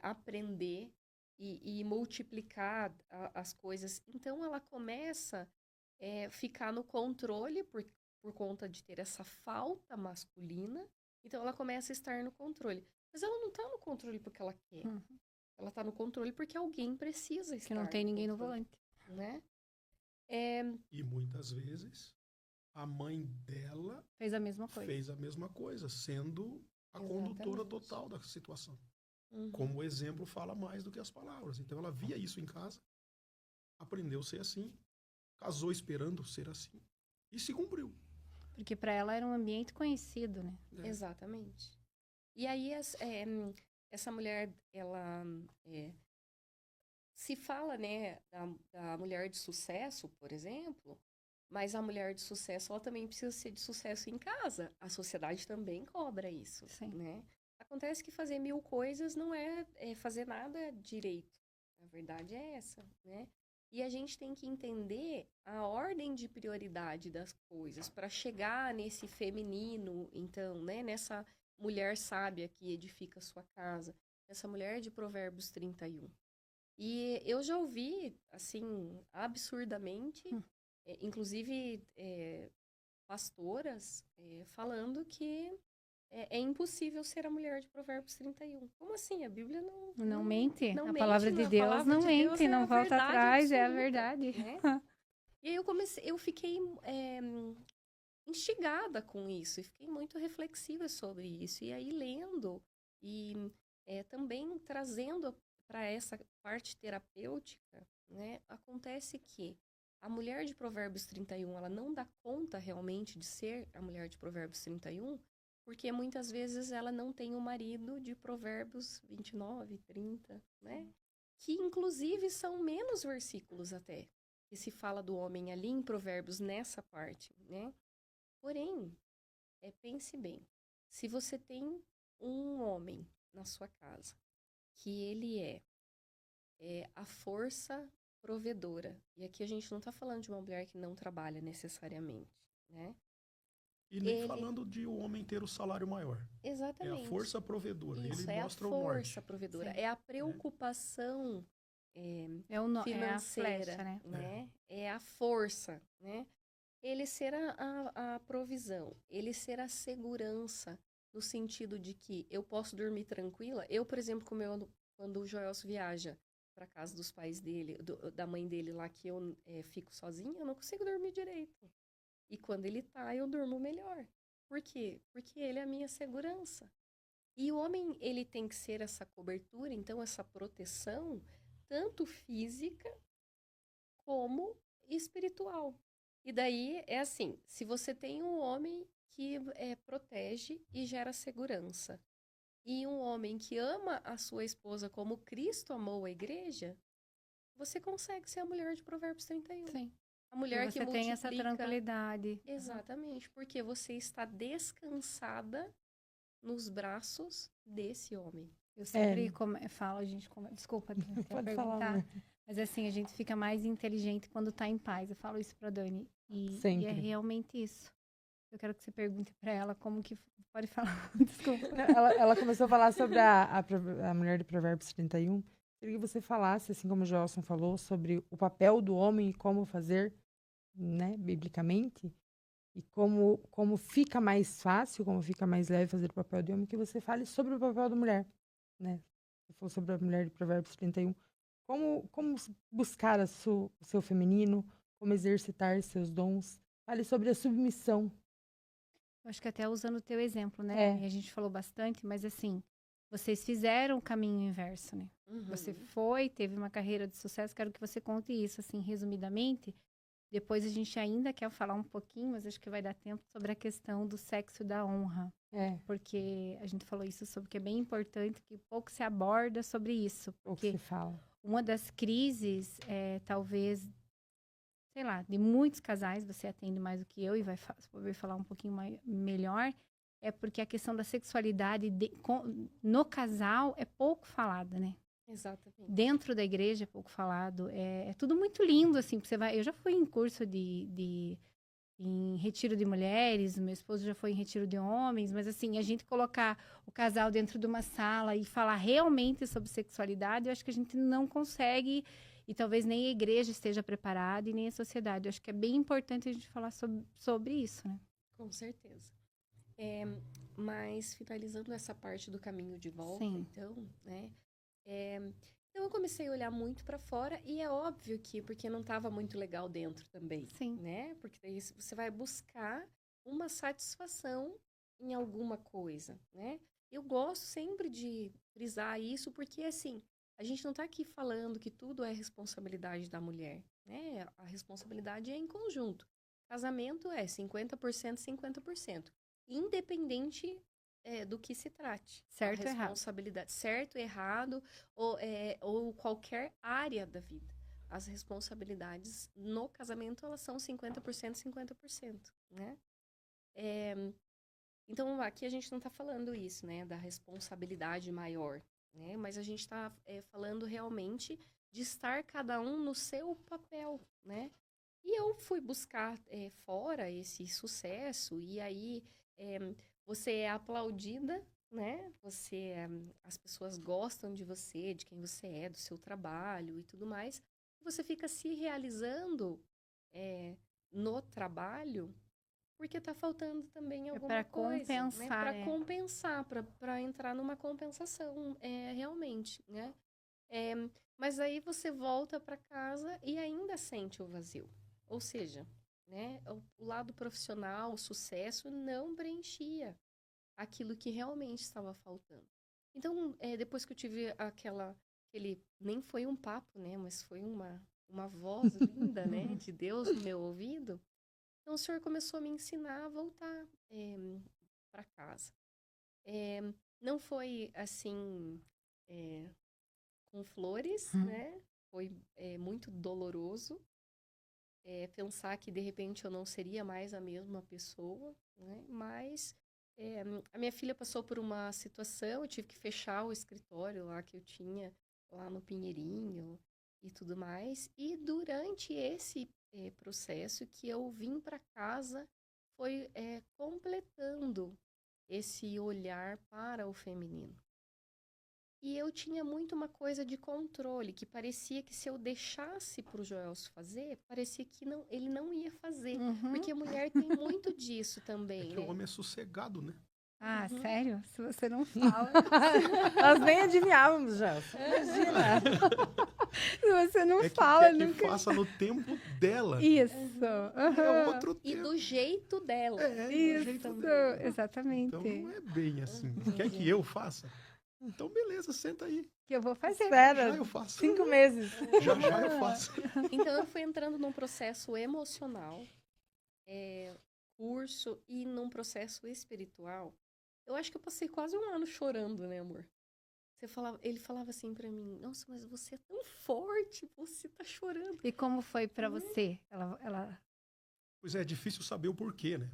aprender e multiplicar as coisas. Então ela começa a ficar no controle por conta de ter essa falta masculina. Então ela começa a estar no controle. Mas ela não está no controle porque ela quer. Ela está no controle porque alguém precisa estar. Que não tem ninguém no volante. Né? E muitas vezes a mãe dela Fez a mesma coisa. fez a mesma coisa, sendo a condutora total da situação. Como o exemplo fala mais do que as palavras. Então ela via isso em casa, aprendeu a ser assim, casou esperando ser assim e se cumpriu. Porque para ela era um ambiente conhecido, né? Exatamente. E aí essa mulher, ela se fala, né, da mulher de sucesso, por exemplo, mas a mulher de sucesso, ela também precisa ser de sucesso em casa. A sociedade também cobra isso, né? Acontece que fazer 1000 coisas não é fazer nada direito. A verdade é essa, né? E a gente tem que entender a ordem de prioridade das coisas para chegar nesse feminino, então, né? Nessa mulher sábia que edifica a sua casa. Essa mulher de Provérbios 31. E eu já ouvi, assim, absurdamente, inclusive pastoras falando que é impossível ser a mulher de Provérbios 31. Como assim? A Bíblia não mente. Não a mente, palavra de Deus não mente, não volta atrás, é a verdade. Né? E aí eu fiquei instigada com isso, e fiquei muito reflexiva sobre isso. E aí lendo e também trazendo para essa parte terapêutica, né? Acontece que a mulher de Provérbios 31, ela não dá conta realmente de ser a mulher de Provérbios 31, porque muitas vezes ela não tem o marido de Provérbios 29, 30, né? Que inclusive são menos versículos até, que se fala do homem ali em Provérbios nessa parte, né? Porém, pense bem, se você tem um homem na sua casa, que ele é a força provedora, e aqui a gente não está falando de uma mulher que não trabalha necessariamente, né? E nem falando de o homem ter o salário maior. Exatamente. É a força provedora. Isso, ele mostra o norte. É a força provedora. Sim. É a preocupação financeira, é a flecha, né? É a força, né? Ele ser a provisão, ele ser a segurança, no sentido de que eu posso dormir tranquila. Eu, por exemplo, quando o Joelso viaja para casa dos pais dele, da mãe dele lá, que eu fico sozinha, eu não consigo dormir direito. E quando ele tá, eu durmo melhor. Por quê? Porque ele é a minha segurança. E o homem, ele tem que ser essa cobertura, então essa proteção, tanto física como espiritual. E daí é assim, se você tem um homem que protege e gera segurança, e um homem que ama a sua esposa como Cristo amou a igreja, você consegue ser a mulher de Provérbios 31. Sim. A mulher que tem essa tranquilidade. Exatamente, porque você está descansada nos braços desse homem. Eu sempre falo, a gente... Desculpa, pode perguntar. Falar. Mas assim, a gente fica mais inteligente quando tá em paz. Eu falo isso pra Dani. E é realmente isso. Eu quero que você pergunte pra ela como que... Pode falar, desculpa. Ela começou a falar sobre a mulher de Provérbios 31. Queria que você falasse, assim como o Joelson falou, sobre o papel do homem e como fazer, né, biblicamente, e como fica mais fácil, como fica mais leve fazer o papel de homem, que você fale sobre o papel da mulher, né? Você falou sobre a mulher de Provérbios 31. Como buscar o seu feminino, como exercitar seus dons. Fale sobre a submissão. Eu acho que até usando o teu exemplo, né? A gente falou bastante, mas assim, vocês fizeram o caminho inverso, né? Uhum. Você teve uma carreira de sucesso, quero que você conte isso, assim, resumidamente. Depois a gente ainda quer falar um pouquinho, mas acho que vai dar tempo, sobre a questão do sexo da honra. Porque a gente falou isso sobre que é bem importante, que pouco se aborda sobre isso. Porque pouco se fala. Uma das crises, talvez, sei lá, de muitos casais, você atende mais do que eu e vai poder falar um pouquinho melhor, é porque a questão da sexualidade no casal é pouco falada, né? Exatamente. Dentro da igreja é pouco falado. É tudo muito lindo, assim. Você vai, eu já fui em curso em retiro de mulheres, meu esposo já foi em retiro de homens, mas assim, a gente colocar o casal dentro de uma sala e falar realmente sobre sexualidade, eu acho que a gente não consegue, e talvez nem a igreja esteja preparada e nem a sociedade. Eu acho que é bem importante a gente falar sobre isso, né? Com certeza. Mas finalizando essa parte do caminho de volta, Sim. então, né? Então eu comecei a olhar muito para fora e é óbvio que porque não estava muito legal dentro também, Sim. né? Porque daí você vai buscar uma satisfação em alguma coisa, né? Eu gosto sempre de frisar isso porque assim, a gente não está aqui falando que tudo é responsabilidade da mulher, né? A responsabilidade é em conjunto. Casamento é 50%, 50%. Independente do que se trate. Certo ou errado. Responsabilidade, certo, errado, ou qualquer área da vida. As responsabilidades no casamento, elas são 50%, 50%, né? Então, aqui a gente não está falando isso, né? Da responsabilidade maior, né? Mas a gente está falando realmente de estar cada um no seu papel, né? E eu fui buscar fora esse sucesso, e aí você é aplaudida, né? As pessoas gostam de você, de quem você é, do seu trabalho e tudo mais. Você fica se realizando no trabalho, porque tá faltando também alguma coisa. Compensar, Para compensar, para entrar numa compensação, realmente, né? Mas aí você volta para casa e ainda sente o vazio. Ou seja, né, o lado profissional, o sucesso, não preenchia aquilo que realmente estava faltando. Então, depois que eu tive aquele, nem foi um papo, né, mas foi uma voz linda, né, de Deus no meu ouvido, então o Senhor começou a me ensinar a voltar para casa. Não foi, assim, com flores, né, foi muito doloroso, pensar que de repente eu não seria mais a mesma pessoa, né? Mas a minha filha passou por uma situação, eu tive que fechar o escritório lá que eu tinha lá no Pinheirinho e tudo mais. E durante esse processo que eu vim para casa foi completando esse olhar para o feminino. E eu tinha muito uma coisa de controle, que parecia que se eu deixasse para o Joelso fazer, parecia que ele não ia fazer. Porque a mulher tem muito disso também, que né? o homem é sossegado, né? Ah, sério? Se você não fala... Nós nem adivinhávamos, já. Imagina. Se você não que fala... quer que faça no tempo dela. Isso. É outro E tempo. do jeito dela. Isso, jeito dela. exatamente. Então não é bem assim. Quer que eu faça? Então, beleza, senta aí. Que eu vou fazer. Já Espera, eu faço. 5 meses. Já eu faço. Então, eu fui entrando num processo emocional, curso e num processo espiritual. Eu acho que eu passei quase 1 ano chorando, né, amor? Ele falava assim pra mim, nossa, mas você é tão forte, você tá chorando. E como foi pra você? Ela... Pois é difícil saber o porquê, né?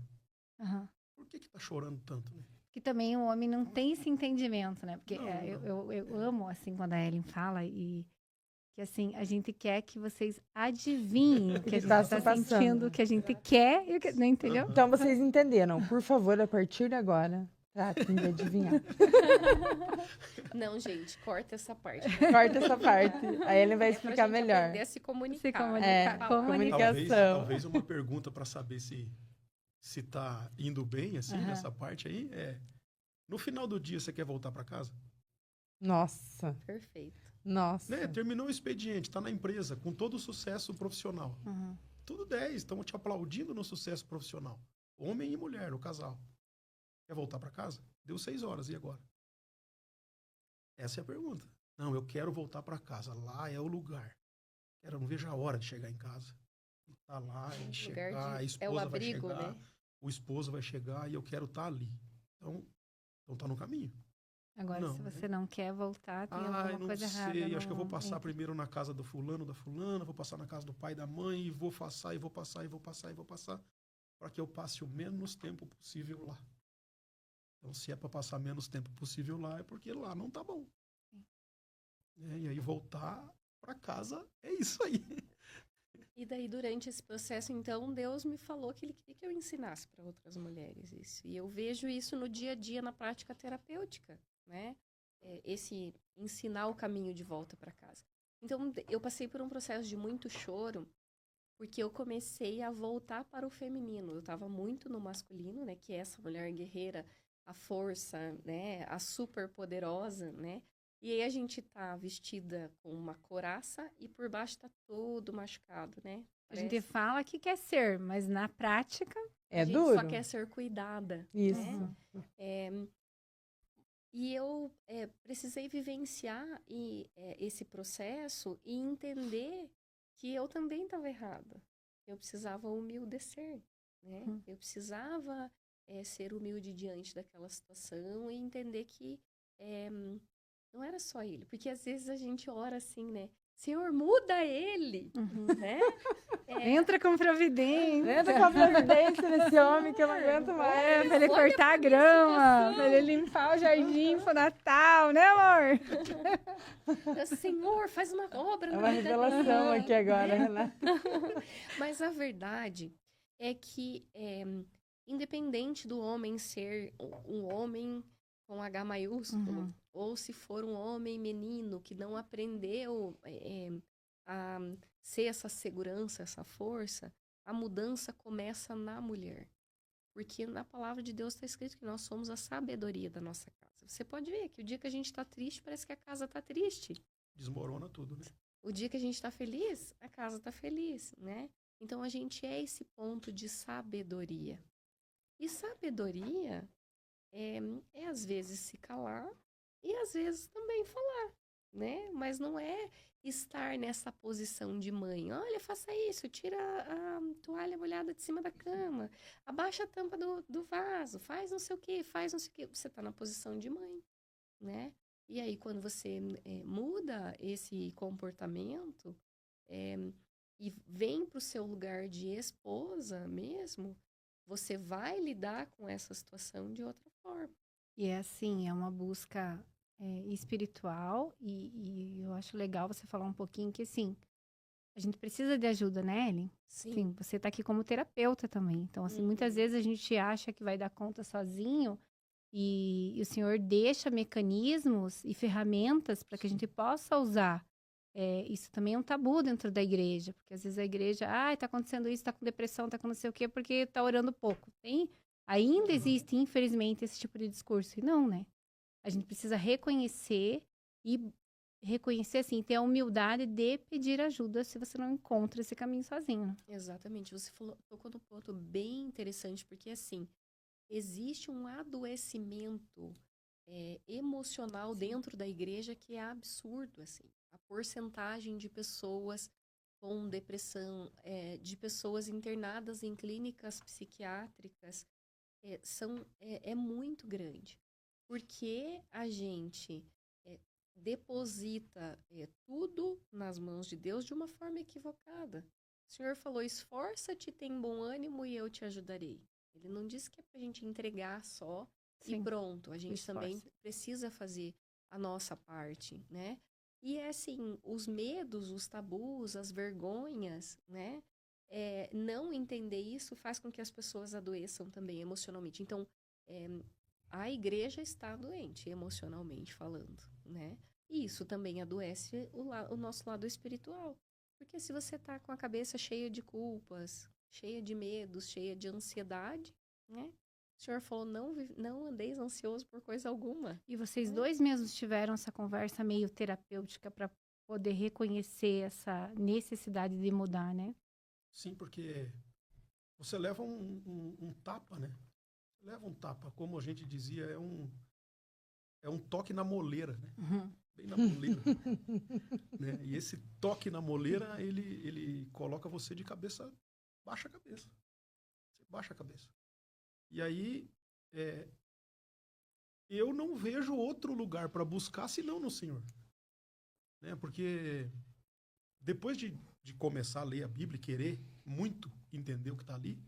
Uhum. Por que tá chorando tanto, né? Que também o homem não tem esse entendimento, né? Porque Não. Eu amo, assim, quando a Ellen fala e... Que, assim, a gente quer que vocês adivinhem o que a gente Tá está se passando. sentindo, o que a gente quer e o que... Não entendeu? Então vocês entenderam. Por favor, a partir de agora, tratem de adivinhar. Não, gente, corta essa parte. Corta essa parte. Aí ele vai É explicar pra gente melhor. aprender a se comunicar. Se comunicar. É, Falar. comunicação. Talvez uma pergunta para saber se tá indo bem, assim, nessa parte aí, no final do dia, você quer voltar para casa? Nossa. Perfeito. Nossa. Né? Terminou o expediente, tá na empresa, com todo o sucesso profissional. Tudo 10, estão te aplaudindo no sucesso profissional. Homem e mulher, o casal. Quer voltar para casa? Deu 6 horas, e agora? Essa é a pergunta. Não, eu quero voltar para casa. Lá é o lugar. Eu não vejo a hora de chegar em casa. E tá lá, e chegar, a esposa o abrigo, vai chegar, né? o esposo vai chegar e eu quero estar ali. Então tá no caminho. Agora, Não, se você não quer voltar, tem alguma não coisa sei, errada. acho que eu vou passar entre... primeiro na casa do fulano, da fulana, vou passar na casa do pai, da mãe, e vou passar, e vou passar, e vou passar, e vou passar, para que eu passe o menos tempo possível lá. Então, se é para passar menos tempo possível lá, é porque lá não tá bom. E aí voltar para casa é isso aí. E daí, durante esse processo, então, Deus me falou que Ele queria que eu ensinasse para outras mulheres isso. E eu vejo isso no dia a dia, na prática terapêutica, né? Esse ensinar o caminho de volta para casa. Então, eu passei por um processo de muito choro, porque eu comecei a voltar para o feminino. Eu estava muito no masculino, né? Que é essa mulher guerreira, a força, né? A super poderosa, né? E aí a gente tá vestida com uma couraça e por baixo tá todo machucado, né? A gente fala que quer ser, mas na prática... É a gente duro. só quer ser cuidada. Isso. Né? E eu precisei vivenciar esse processo e entender que eu também estava errada. Eu precisava humildecer, né? Eu precisava ser humilde diante daquela situação e entender que não era só ele. Porque às vezes a gente ora assim, né? Senhor, muda ele, né? Entra com providência. Entra com a providência nesse homem que eu não aguento mais. Pra ele cortar a grama, pra ele limpar o jardim pro Natal, né, amor? Senhor, faz uma obra É na uma vida revelação dele. aqui agora, Renata. Mas a verdade é que, independente do homem ser um homem com H maiúsculo, ou se for um homem menino que não aprendeu a ser essa segurança, essa força, a mudança começa na mulher. Porque na palavra de Deus está escrito que nós somos a sabedoria da nossa casa. Você pode ver que o dia que a gente está triste, parece que a casa está triste. Desmorona tudo, né? O dia que a gente está feliz, a casa está feliz, né? Então, a gente é esse ponto de sabedoria. E sabedoria é às vezes se calar e às vezes também falar, né? Mas não é estar nessa posição de mãe. Olha, faça isso, tira a toalha molhada de cima da cama, abaixa a tampa do vaso, faz não sei o quê, faz não sei o quê. Você está na posição de mãe, né? E aí, quando você muda esse comportamento e vem para o seu lugar de esposa mesmo, você vai lidar com essa situação de outra forma. E é assim, é uma busca espiritual e eu acho legal você falar um pouquinho que, assim, a gente precisa de ajuda, né, Ellen? Sim. Você tá aqui como terapeuta também. Então, assim, muitas vezes a gente acha que vai dar conta sozinho e o Senhor deixa mecanismos e ferramentas para que a gente possa usar. Isso também é um tabu dentro da igreja, porque às vezes a igreja, tá acontecendo isso, tá com depressão, tá com não sei o quê, porque tá orando pouco. Ainda existe, infelizmente, esse tipo de discurso. E não, né? A gente precisa reconhecer assim, ter a humildade de pedir ajuda se você não encontra esse caminho sozinho. Exatamente. Você tocou num ponto bem interessante, porque, assim, existe um adoecimento emocional dentro da igreja que é absurdo, assim. A porcentagem de pessoas com depressão, de pessoas internadas em clínicas psiquiátricas, é muito grande. Porque a gente deposita tudo nas mãos de Deus de uma forma equivocada. O Senhor falou, esforça-te, tem bom ânimo e eu te ajudarei. Ele não disse que é pra gente entregar só e pronto. A gente também precisa fazer a nossa parte, né? E assim, os medos, os tabus, as vergonhas, né? Não entender isso faz com que as pessoas adoeçam também emocionalmente. Então, a igreja está doente, emocionalmente falando, né? E isso também adoece o nosso lado espiritual. Porque se você está com a cabeça cheia de culpas, cheia de medos, cheia de ansiedade, né? O Senhor falou, não andeis ansioso por coisa alguma. E vocês dois mesmos tiveram essa conversa meio terapêutica para poder reconhecer essa necessidade de mudar, né? Sim, porque você leva um tapa, né? Leva um tapa, como a gente dizia, é um toque na moleira, né? Bem na moleira. Né? E esse toque na moleira, ele coloca você de cabeça, baixa a cabeça. Você baixa a cabeça. E aí, eu não vejo outro lugar para buscar senão no Senhor. Né? Porque depois de começar a ler a Bíblia e querer muito entender o que está ali,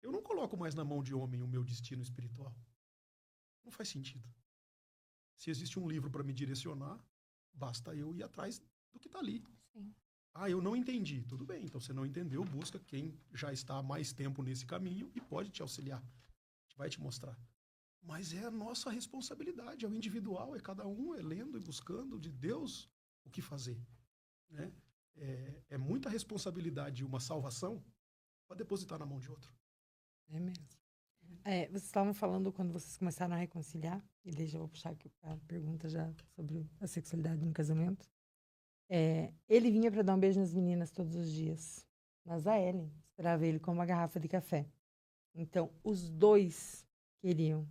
eu não coloco mais na mão de homem o meu destino espiritual. Não faz sentido. Se existe um livro para me direcionar, basta eu ir atrás do que está ali. Sim. Ah, eu não entendi. Tudo bem, então você não entendeu, busca quem já está há mais tempo nesse caminho e pode te auxiliar. Vai te mostrar. Mas é a nossa responsabilidade, é o individual, é cada um, é lendo e buscando de Deus o que fazer. Né? É muita responsabilidade uma salvação para depositar na mão de outro. É mesmo. Vocês estavam falando quando vocês começaram a reconciliar, e daí já vou puxar aqui a pergunta já sobre a sexualidade no casamento. Ele vinha para dar um beijo nas meninas todos os dias. Mas a Ellen esperava ele com uma garrafa de café. Então, os dois queriam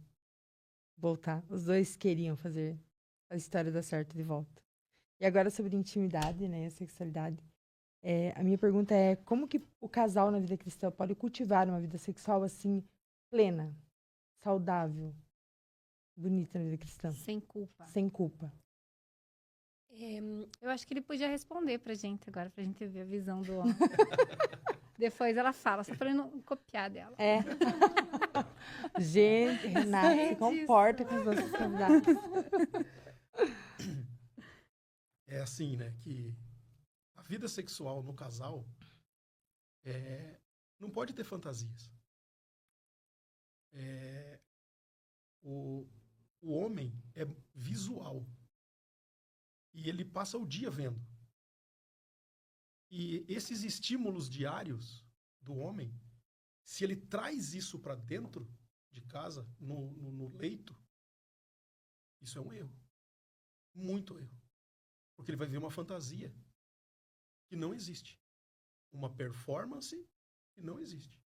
voltar. Os dois queriam fazer a história dar certo de volta. E agora sobre intimidade, né, a sexualidade. A minha pergunta é, como que o casal na vida cristã pode cultivar uma vida sexual assim, plena, saudável, bonita na vida cristã? Sem culpa. Sem culpa. Eu acho que ele podia responder pra gente agora, pra gente ver a visão do homem. Depois ela fala, só pra eu não copiar dela. Gente, Renata, se comporta com os nossos convidados. É assim, né, que a vida sexual no casal não pode ter fantasias. O homem é visual. E ele passa o dia vendo. E esses estímulos diários do homem, se ele traz isso para dentro de casa, no leito, isso é um erro. Muito erro. Porque ele vai ver uma fantasia que não existe. Uma performance que não existe.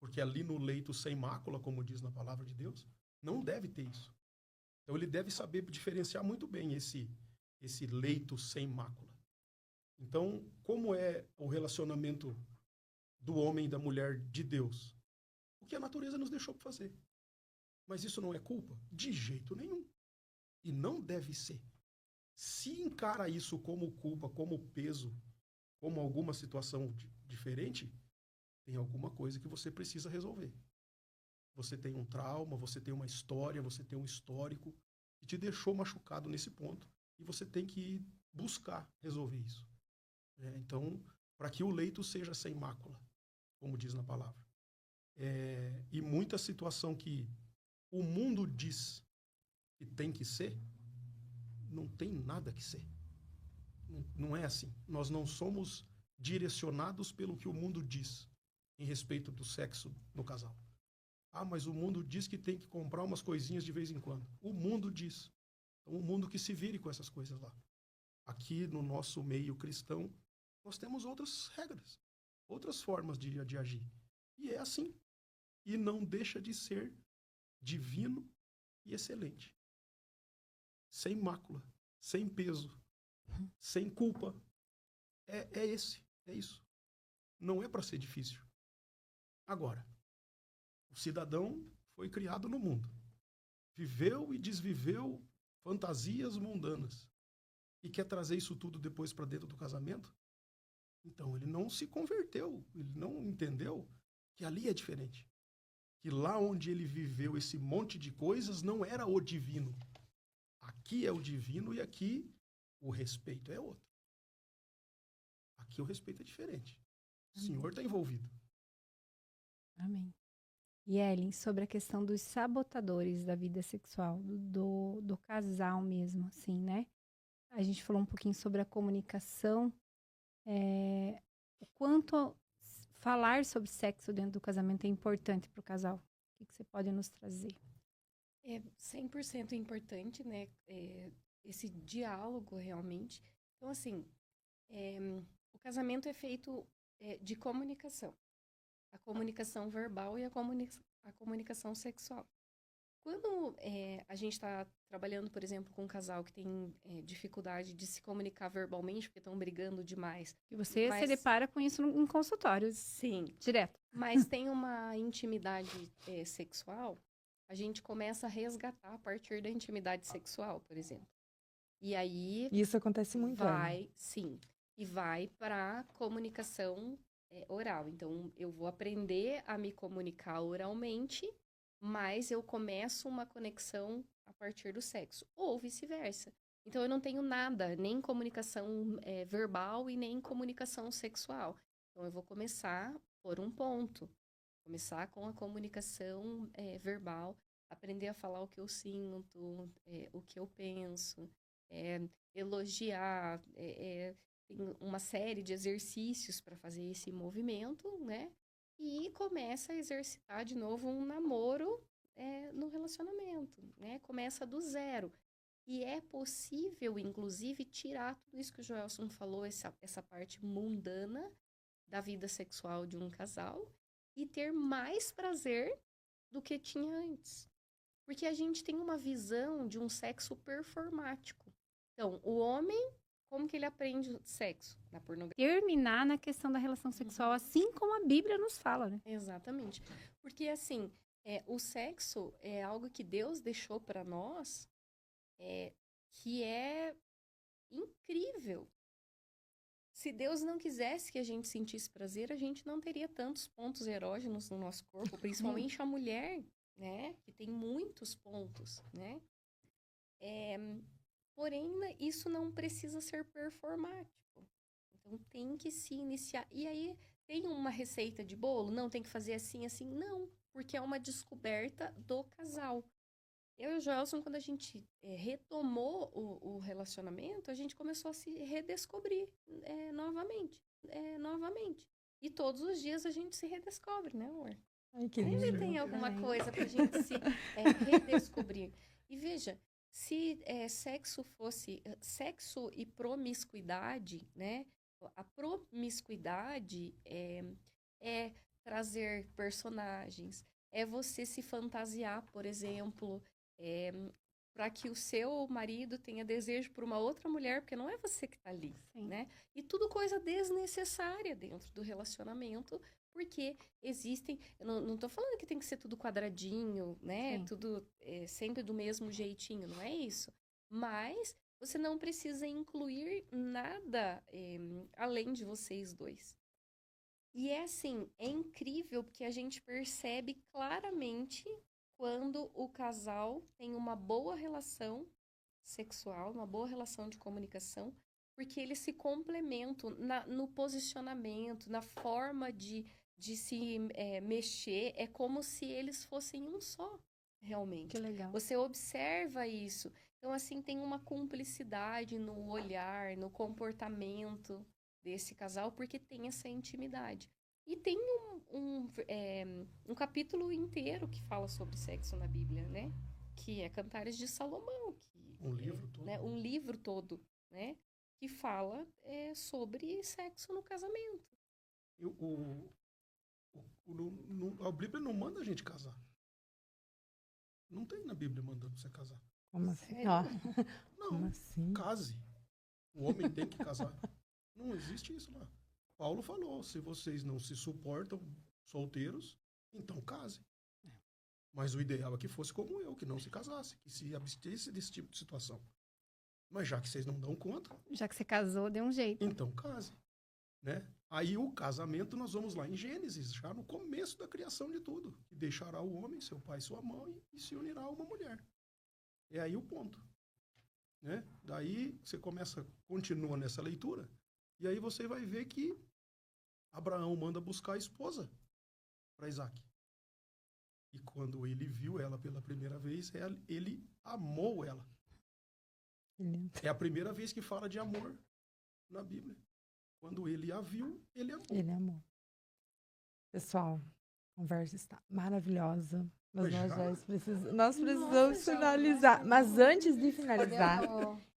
Porque ali no leito sem mácula, como diz na palavra de Deus, não deve ter isso. Então ele deve saber diferenciar muito bem esse leito sem mácula. Então, como é o relacionamento do homem e da mulher de Deus? O que a natureza nos deixou para fazer. Mas isso não é culpa? De jeito nenhum. E não deve ser. Se encara isso como culpa, como peso, como alguma situação diferente, tem alguma coisa que você precisa resolver. Você tem um trauma, você tem uma história, você tem um histórico que te deixou machucado nesse ponto. E você tem que buscar resolver isso. Então, para que o leito seja sem mácula, como diz na palavra. E muita situação que o mundo diz que tem que ser, não tem nada que ser. Não é assim. Nós não somos direcionados pelo que o mundo diz em respeito do sexo no casal. Ah, mas o mundo diz que tem que comprar umas coisinhas de vez em quando. O mundo diz. Então, o mundo que se vire com essas coisas lá. Aqui no nosso meio cristão, nós temos outras regras, outras formas de agir. E é assim. E não deixa de ser divino e excelente. Sem mácula, sem peso, sem culpa. É isso. Não é para ser difícil. Agora, o cidadão foi criado no mundo. Viveu e desviveu fantasias mundanas. E quer trazer isso tudo depois para dentro do casamento? Então, ele não se converteu. Ele não entendeu que ali é diferente. Que lá onde ele viveu esse monte de coisas não era o divino. Aqui é o divino e aqui o respeito é outro. Aqui o respeito é diferente. O Senhor está envolvido. Amém. E Ellen, sobre a questão dos sabotadores da vida sexual, do casal mesmo, assim, né? A gente falou um pouquinho sobre a comunicação, o quanto falar sobre sexo dentro do casamento é importante para o casal. O que você pode nos trazer? É 100% importante, né? Esse diálogo realmente. Então, assim, o casamento é feito de comunicação. A comunicação verbal e a comunicação sexual. Quando a gente está trabalhando, por exemplo, com um casal que tem dificuldade de se comunicar verbalmente, porque estão brigando demais. E você se depara com isso em consultórios. Sim. Direto. Mas tem uma intimidade sexual, a gente começa a resgatar a partir da intimidade sexual, por exemplo. E aí... Isso acontece muito. Sim. E vai para comunicação oral. Então, eu vou aprender a me comunicar oralmente mas eu começo uma conexão a partir do sexo, ou vice-versa. Então, eu não tenho nada, nem comunicação verbal e nem comunicação sexual. Então, eu vou começar por um ponto. Começar com a comunicação verbal, aprender a falar o que eu sinto, o que eu penso, elogiar, tem uma série de exercícios para fazer esse movimento, né? E começa a exercitar de novo um namoro no relacionamento, né? Começa do zero. E é possível, inclusive, tirar tudo isso que o Joelson falou, essa parte mundana da vida sexual de um casal e ter mais prazer do que tinha antes. Porque a gente tem uma visão de um sexo performático. Então, o homem, como que ele aprende sexo? Na pornografia. Terminar na questão da relação sexual, assim como a Bíblia nos fala, né? Exatamente. Porque, assim, o sexo é algo que Deus deixou para nós, que é incrível. Se Deus não quisesse que a gente sentisse prazer, a gente não teria tantos pontos erógenos no nosso corpo, principalmente a mulher, né? Que tem muitos pontos, né? Porém, isso não precisa ser performático. Então, tem que se iniciar. E aí, tem uma receita de bolo? Não, tem que fazer assim, assim? Não, porque é uma descoberta do casal. Eu e o Joelson, quando a gente retomou o relacionamento, a gente começou a se redescobrir novamente. E todos os dias a gente se redescobre, né, amor? Ai, que Sempre lindo. tem alguma Ai. coisa pra gente se redescobrir. E veja, se sexo e promiscuidade, né? A promiscuidade é trazer personagens, é você se fantasiar, por exemplo, para que o seu marido tenha desejo por uma outra mulher, porque não é você que está ali, Sim. né? E tudo coisa desnecessária dentro do relacionamento, porque existem... Eu não estou falando que tem que ser tudo quadradinho, né? Sim. Tudo sempre do mesmo jeitinho, não é isso. Mas você não precisa incluir nada além de vocês dois. E é assim, é incrível porque a gente percebe claramente quando o casal tem uma boa relação sexual, uma boa relação de comunicação, porque eles se complementam no posicionamento, na forma de se mexer. É como se eles fossem um só, realmente. Que legal. Você observa isso. Então, assim, tem uma cumplicidade no olhar, no comportamento desse casal, porque tem essa intimidade. E tem um capítulo inteiro que fala sobre sexo na Bíblia, né? Que é Cantares de Salomão. Um livro todo. Né? Um livro todo, né? Que fala sobre sexo no casamento. A Bíblia não manda a gente casar. Não tem na Bíblia mandando você casar. Como assim? Sério? Ó, Não, como assim? case. O homem tem que casar. Não existe isso lá. Paulo falou, se vocês não se suportam solteiros, então case. Mas o ideal é que fosse como eu, que não se casasse, que se abstesse desse tipo de situação. Mas já que vocês não dão conta, Já que você casou, deu um jeito. então case. Né? Aí o casamento, nós vamos lá em Gênesis, já no começo da criação de tudo. Que deixará o homem, seu pai e sua mãe, e se unirá a uma mulher. É aí o ponto. Né? Daí você continua nessa leitura, e aí você vai ver que Abraão manda buscar a esposa para Isaac. E quando ele viu ela pela primeira vez, ele amou ela. Que lindo. É a primeira vez que fala de amor na Bíblia. Quando ele a viu, ele amou. Ele amou. Pessoal, a conversa está maravilhosa. Mas nós precisamos finalizar. Mas antes de finalizar,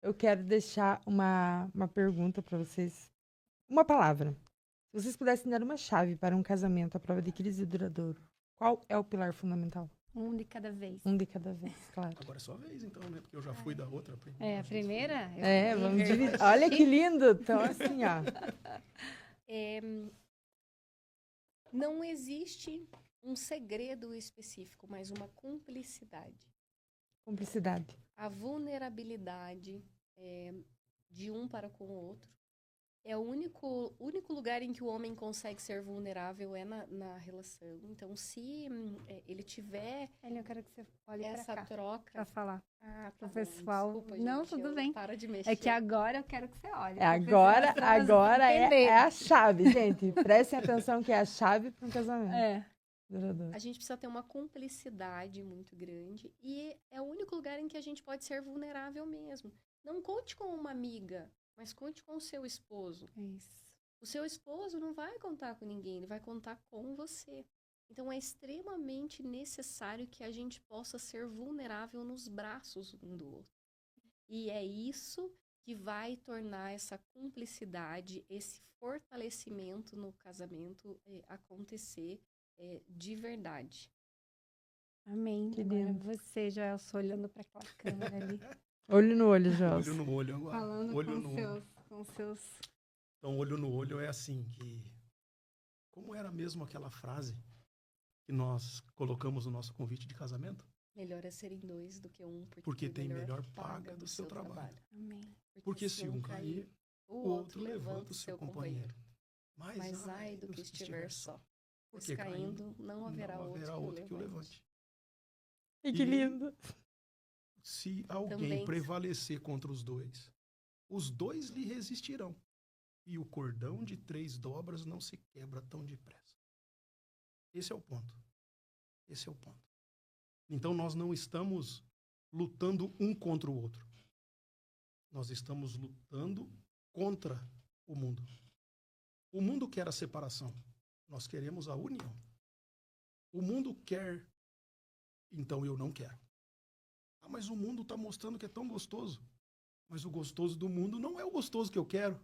eu quero deixar uma pergunta para vocês. Uma palavra. Se vocês pudessem dar uma chave para um casamento à prova de crise duradouro, qual é o pilar fundamental? Um de cada vez. Um de cada vez, claro. Agora é sua vez, então, né? Porque eu já fui da outra. A primeira? Vamos dividir. Olha que lindo. Então, assim, ó. Não existe um segredo específico, mas uma cumplicidade. Cumplicidade. A vulnerabilidade de um para com o outro. É o único lugar em que o homem consegue ser vulnerável é na relação. Então, se ele tiver Ellen, eu quero que você olhe pra essa cá troca... pra falar Ah, pro tá bom, pessoal. desculpa, Não, gente, tudo eu bem. Para de mexer. É que agora eu quero que você olhe. Agora é a chave, gente. Prestem atenção que é a chave para um casamento. É. Duradouro. A gente precisa ter uma cumplicidade muito grande e é o único lugar em que a gente pode ser vulnerável mesmo. Não conte com uma amiga, mas conte com o seu esposo. Isso. O seu esposo não vai contar com ninguém, ele vai contar com você. Então, é extremamente necessário que a gente possa ser vulnerável nos braços um do outro. E é isso que vai tornar essa cumplicidade, esse fortalecimento no casamento acontecer de verdade. Amém. Que Agora lindo. você, Joelson, olhando para aquela câmera ali. Olho no olho, Olho Joelson. no olho agora. Falando Olho no olho. com seus... Então, olho no olho é assim que... Como era mesmo aquela frase que nós colocamos no nosso convite de casamento? Melhor é serem dois do que um, Porque tem melhor paga do seu trabalho. Amém. Porque se um cair, o o outro levanta o seu companheiro. Mas ai do que estiver só. Pois Porque caindo, não haverá outro que o levante. E que lindo. Se alguém Também. prevalecer contra os dois lhe resistirão. E o cordão de 3 dobras não se quebra tão depressa. Esse é o ponto. Esse é o ponto. Então, nós não estamos lutando um contra o outro. Nós estamos lutando contra o mundo. O mundo quer a separação. Nós queremos a união. O mundo quer, então eu não quero. Ah, mas o mundo está mostrando que é tão gostoso. Mas o gostoso do mundo não é o gostoso que eu quero.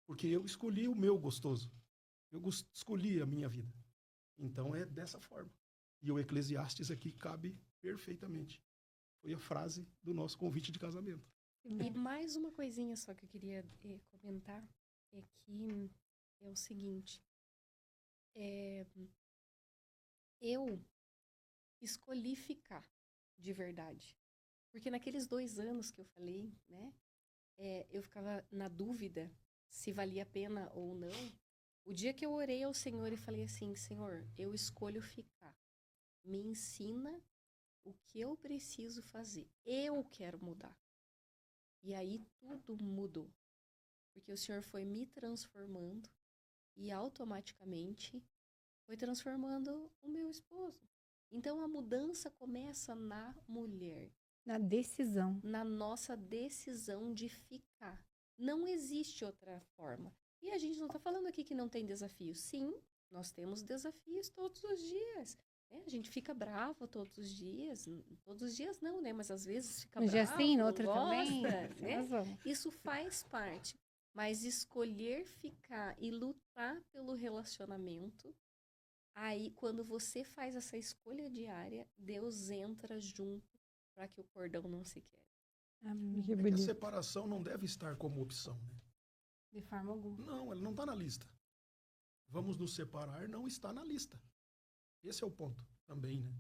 Porque eu escolhi o meu gostoso. Eu escolhi a minha vida. Então é dessa forma. E o Eclesiastes aqui cabe perfeitamente. Foi a frase do nosso convite de casamento. E mais uma coisinha só que eu queria comentar é que é o seguinte. Eu escolhi ficar de verdade. Porque naqueles 2 anos que eu falei, né? Eu ficava na dúvida se valia a pena ou não. O dia que eu orei ao Senhor e falei assim, Senhor, eu escolho ficar. Me ensina o que eu preciso fazer. Eu quero mudar. E aí tudo mudou. Porque o Senhor foi me transformando e automaticamente foi transformando o meu esposo. Então a mudança começa na mulher. Na decisão. Na nossa decisão de ficar. Não existe outra forma. E a gente não está falando aqui que não tem desafios. Sim, nós temos desafios todos os dias. A gente fica bravo todos os dias. Todos os dias não, né? Mas às vezes fica Um bravo, dia sim, no não outro também. gosta, né? Razão. Isso faz parte. Mas escolher ficar e lutar pelo relacionamento, aí quando você faz essa escolha diária, Deus entra junto para que o cordão não se quebre. Amém. Que É que a bonito. separação não deve estar como opção, né? De forma alguma. Não, ela não está na lista. Vamos nos separar, não está na lista. Esse é o ponto também, né?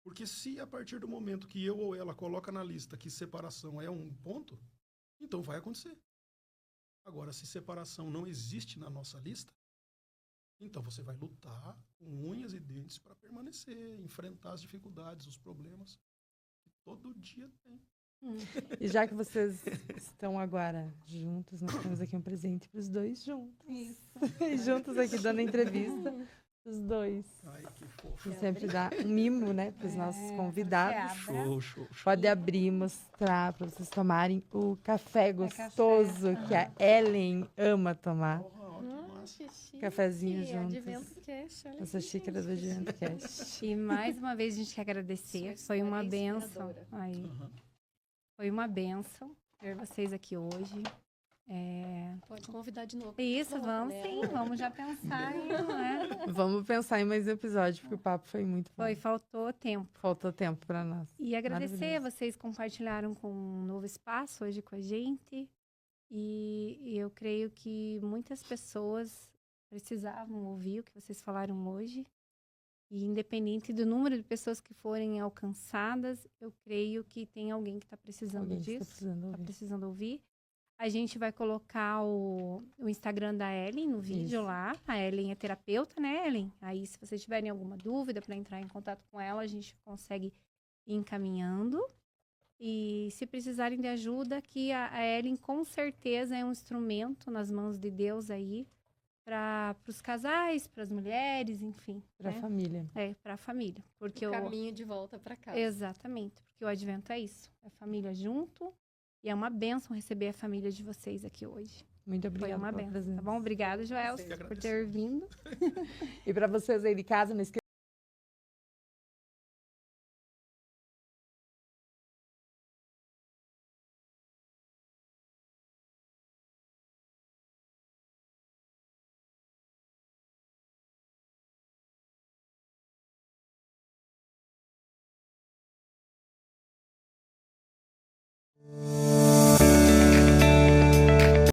Porque se a partir do momento que eu ou ela coloca na lista que separação é um ponto, então vai acontecer. Agora, se separação não existe na nossa lista, então você vai lutar com unhas e dentes para permanecer, enfrentar as dificuldades, os problemas que todo dia tem. E já que vocês estão agora juntos, nós temos aqui um presente para os dois juntos. Isso. Juntos aqui dando entrevista, os dois. Ai, que fofo. A gente sempre dá um mimo, né, para os nossos convidados. você abre. Show, show, show. Pode abrir e mostrar para vocês tomarem o café gostoso que a Ellen ama tomar. Oh, que massa. Cafezinho juntos. Advento Cash, olha Essa aqui, xícara do gente. Advento Cash. E mais uma vez a gente quer agradecer. Sua Foi uma história é bênção. inspiradora. Aí. Aham. Foi uma bênção ter vocês aqui hoje. Pode convidar de novo. Isso, Volta, vamos né? sim, vamos já pensar em, não é? Vamos pensar em mais episódio, porque o papo foi muito bom. Faltou tempo. Faltou tempo para nós. E agradecer, Maravilhoso. vocês compartilharam com um novo espaço hoje com a gente. E eu creio que muitas pessoas precisavam ouvir o que vocês falaram hoje. E independente do número de pessoas que forem alcançadas, eu creio que tem alguém que está precisando Alguém que está disso. precisando Está ouvir. precisando ouvir. A gente vai colocar o Instagram da Ellen no vídeo Isso. lá. A Ellen é terapeuta, né, Ellen? Aí, se vocês tiverem alguma dúvida para entrar em contato com ela, a gente consegue ir encaminhando. E se precisarem de ajuda, que a Ellen com certeza é um instrumento nas mãos de Deus aí para os casais, para as mulheres, enfim. Para a né? família. Para a família. Porque O caminho de volta para casa. Exatamente. Porque o Advento é isso. É família junto. E é uma bênção receber a família de vocês aqui hoje. Muito Foi obrigada uma pela bênção, presença. tá bom? Obrigada, Joel, Vocês. por ter vindo. E para vocês aí de casa, não esqueçam